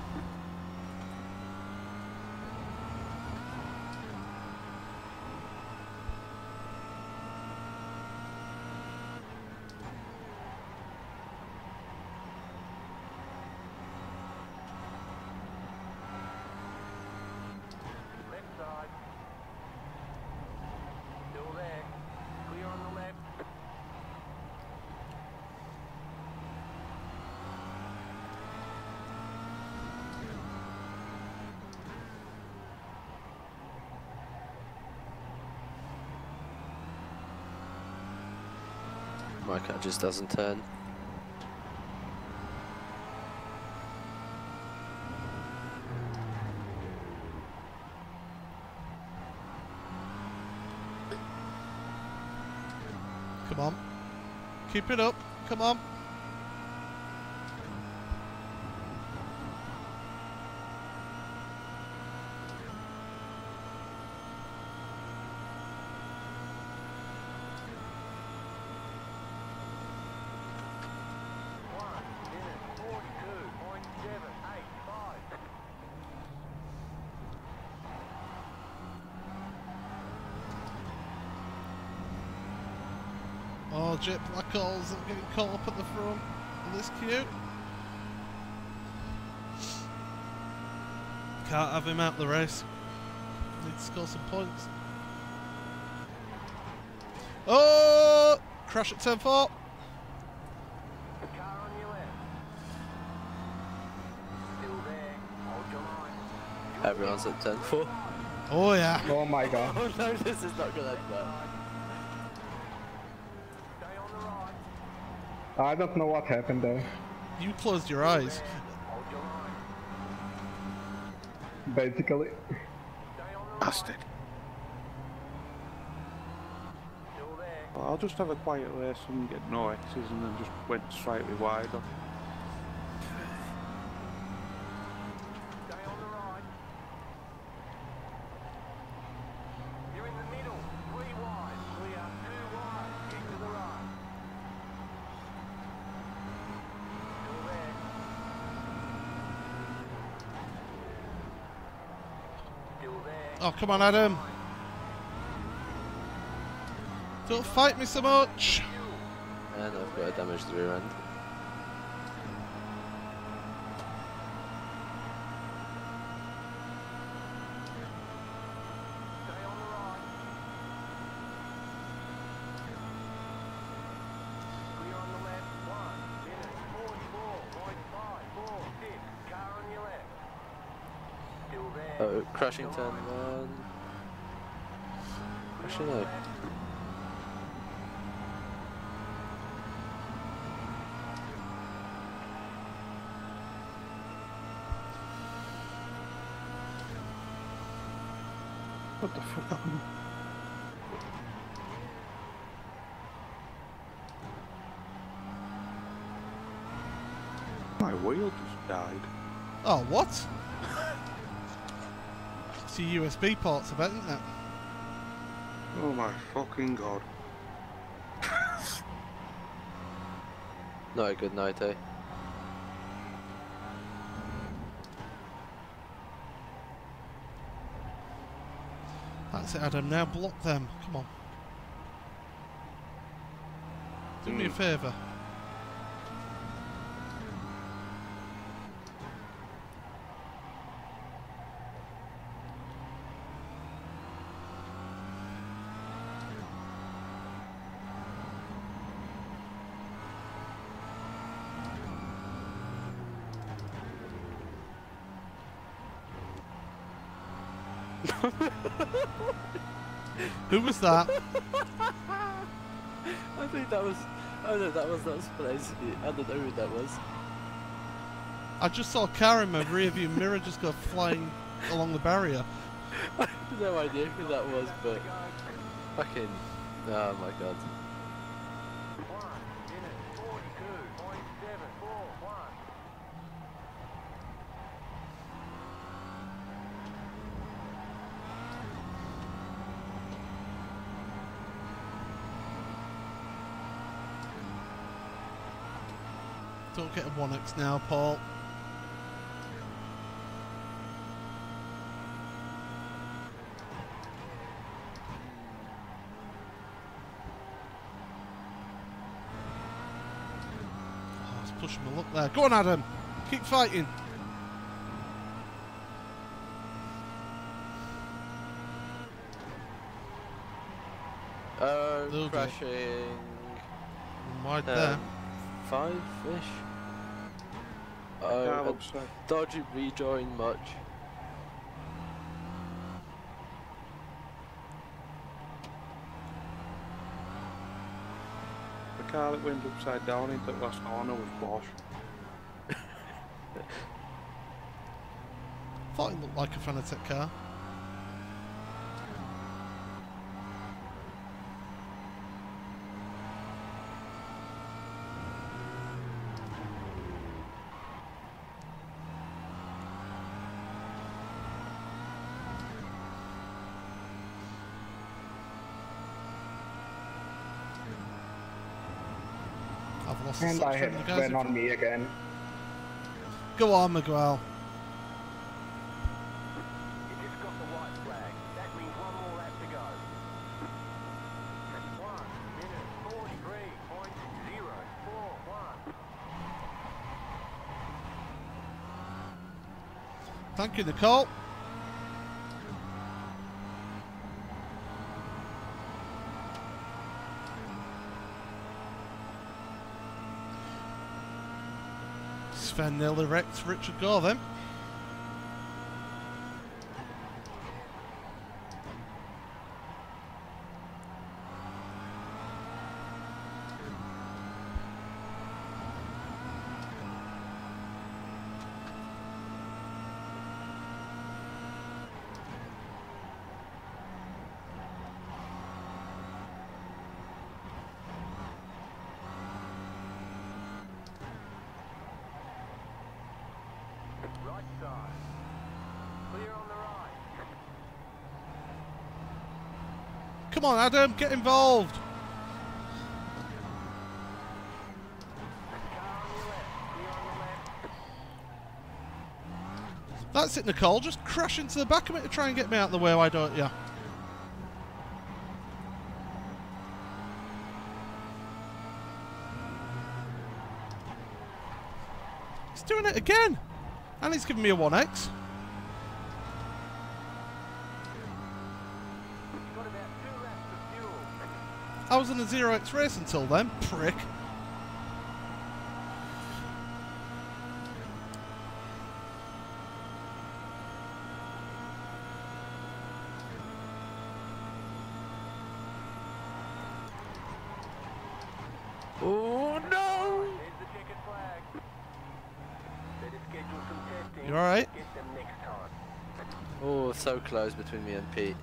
Left side. Still there. Clear on the left. my car just doesn't turn. Come on. Keep it up. Come on. Oh, Jet Black Holes are getting caught up at the front of this queue. Can't have him out the race. Need to score some points. Oh! Crash at turn 4. Car on your left. Still there. Hold your line. Everyone's at turn 4. Oh yeah. Oh my god. Oh no, this is not gonna end well. Stay on the right. I don't know what happened there. You closed your eyes. Hold your line. Basically. Stay on the right. Bastard. Still there. Well, I'll just have a quiet race and get no X's and then just went slightly wider. Stay on the right. You're in the middle. 3 wide. Clear. 2 wide. Keep to the right. Still there. Still there. Oh, come on, Adam. Don't fight me so much. And I've got a damaged rear end. Stay on the right. Clear on the left. 1 minute 44.546. Car on your left. Still there. Oh, crashing turn 1. Crashing out. What the fuck happened? My wheel just died. Oh, what? It's your USB ports, I bet, isn't it? Oh my fucking god. Not a good night, eh? That's it, Adam. Now block them. Come on. Do me a favour. Who was that? I think that was. Oh no, that was not surprising. I don't know who that was. I just saw a car in my rear view mirror just go flying along the barrier. I have no idea who that was, but fucking. Oh my god. 1 minute 42.741. Don't get a 1x now, Paul. Oh, it's pushing my luck there. Go on, Adam. Keep fighting. Oh, crashing. Wide there. 5-ish. Yeah, Oh, looks like. dodgy rejoin much. The car that went upside down into the last corner was Bosch. Thought it looked like a Fanatec car. I've lost And the I substrate, have guys. went on me again. Go on, Miguel. You just got the white flag. That means one more lap to go. 1 minute 43.041. Thank you, Nicole. Sven nearly wrecked Richard Gore then. Right side. Clear on the right. Come on, Adam, get involved. Car on your left. Clear on the left. That's it, Nicole. Just crash into the back of it to try and get me out of the way, why don't you? He's doing it again. And he's giving me a 1x. Got about 2 laps of fuel. I was in a 0x race until then, prick. Oh no! There's the checkered flag. Better schedule some testing. You alright? Get them next time. Oh, so close between me and Pete.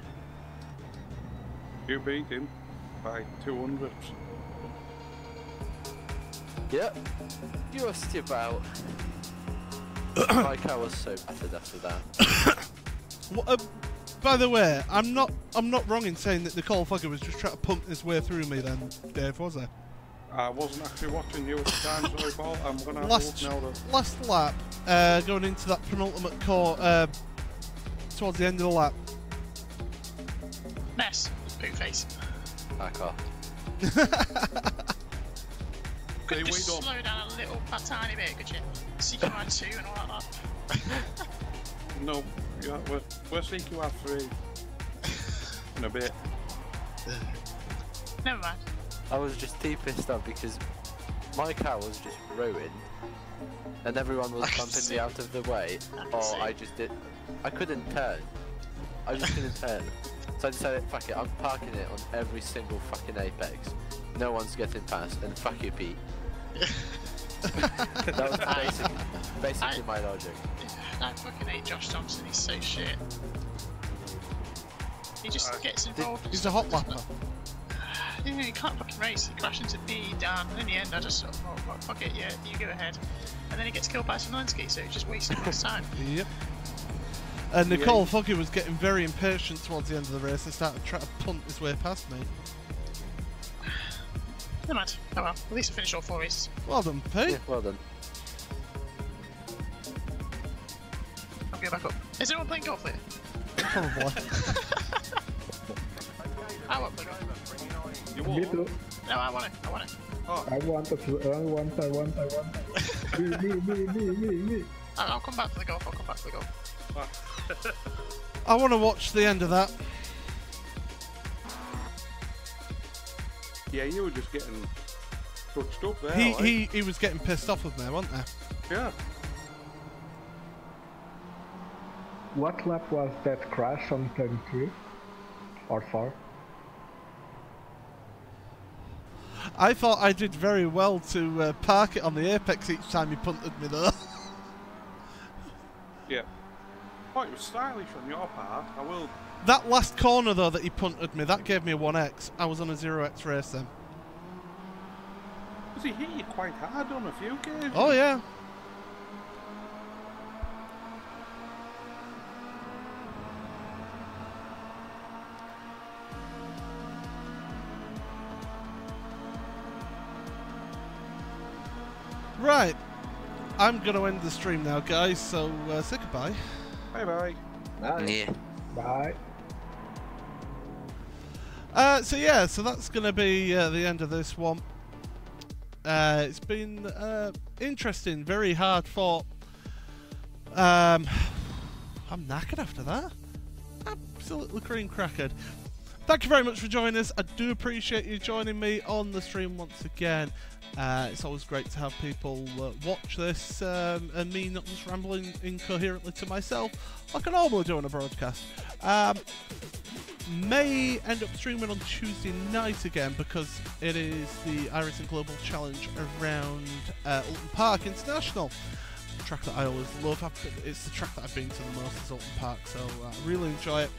You beat him by 200. Yep, just about. My car was so battered after that. By the way, I'm not wrong in saying that Nicole Fugger was just trying to pump his way through me then, Dave, was I? I wasn't actually watching you at the time, sorry, Paul. I'm going to have a Last look now. last lap, going into that penultimate core, towards the end of the lap. Mess. Poo face. Back off. Could you Hey, just wait up. slow down a tiny bit, could you? CQR2 and all that. No, we're CQR3 in a bit. Never mind. I was just too pissed off because my car was just ruined and everyone was I can bumping see. me out of the way, I can or see. I couldn't turn. I just couldn't turn. So I decided, fuck it, I'm parking it on every single fucking apex. No one's getting past, and fuck you, Pete. That was basically my logic. I fucking hate Josh Thompson, he's so shit. He just gets involved. He's a hot lapper. Yeah, he can't fucking race. He crashed into me, down, and in the end I just sort of thought, well, fuck it, yeah, you go ahead. And then he gets killed by Szymanski, so he just wasted his time. Yep. And Nicole Foggy was getting very impatient towards the end of the race and started trying to punt his way past me. Never mind. Oh well, at least I finished all 4 races. Well done, Pete. Yeah, well done. I'll go back up. Is anyone playing golf here? Probably. I want to play golf. Me too. No, I want it. I want it. I want. Me. I'll come back to the golf. I want to watch the end of that. Yeah, you were just getting touched up there. He was getting pissed off with me, wasn't he? Yeah. What lap was that crash on turn 3 or 4? I thought I did very well to park it on the apex each time he punted me though. Yeah. Oh, it was stylish on your part. I will. That last corner though that he punted me, that gave me a 1x. I was on a 0x race then. Because he hit you quite hard on a few occasions. Oh yeah. Right, I'm going to end the stream now, guys, so say goodbye. Bye-bye. Yeah. Bye. So that's going to be the end of this one. It's been interesting, very hard fought. I'm knackered after that. Absolutely cream crackered. Thank you very much for joining us. I do appreciate you joining me on the stream once again. It's always great to have people watch this and me not just rambling incoherently to myself like I normally do on a broadcast. May end up streaming on Tuesday night again because it is the iRacing Global Challenge around Alton Park International. A track that I always love. It's the track that I've been to the most is Alton Park, so I really enjoy it.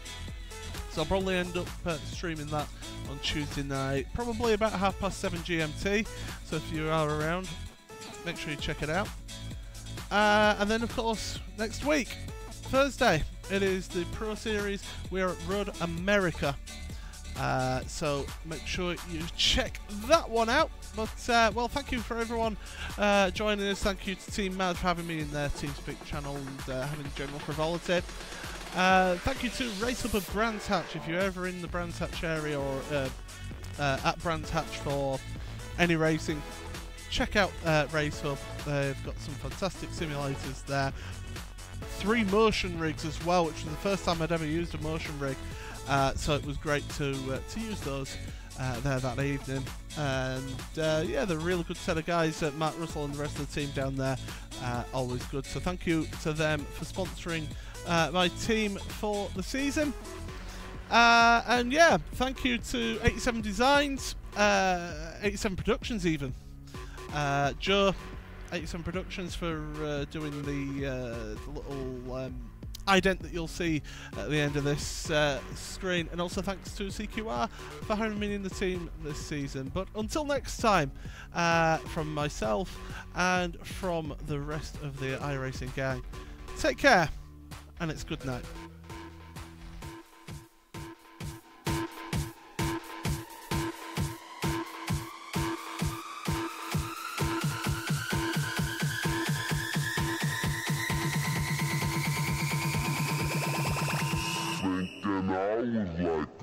So I'll probably end up streaming that on Tuesday night, probably about 7:30 GMT. So if you are around, make sure you check it out. And then, of course, next week, Thursday, it is the Pro Series. We're at Road America. So make sure you check that one out. But, well, thank you for everyone joining us. Thank you to Team Mad for having me in their TeamSpeak channel and having general frivolity. Thank you to Racehub of Brands Hatch. If you're ever in the Brands Hatch area or at Brands Hatch for any racing, check out Racehub. They've got some fantastic simulators there. 3 motion rigs as well, which was the first time I'd ever used a motion rig. So it was great to use those there that evening. And yeah, they're a really good set of guys. Matt Russell and the rest of the team down there, always good. So thank you to them for sponsoring my team for the season. And yeah, thank you to 87 Designs, 87 Productions even. Joe, 87 Productions for doing the little ident that you'll see at the end of this screen. And also thanks to CQR for having me in the team this season. But until next time, from myself and from the rest of the iRacing gang, take care. And it's good night. Thinking I was like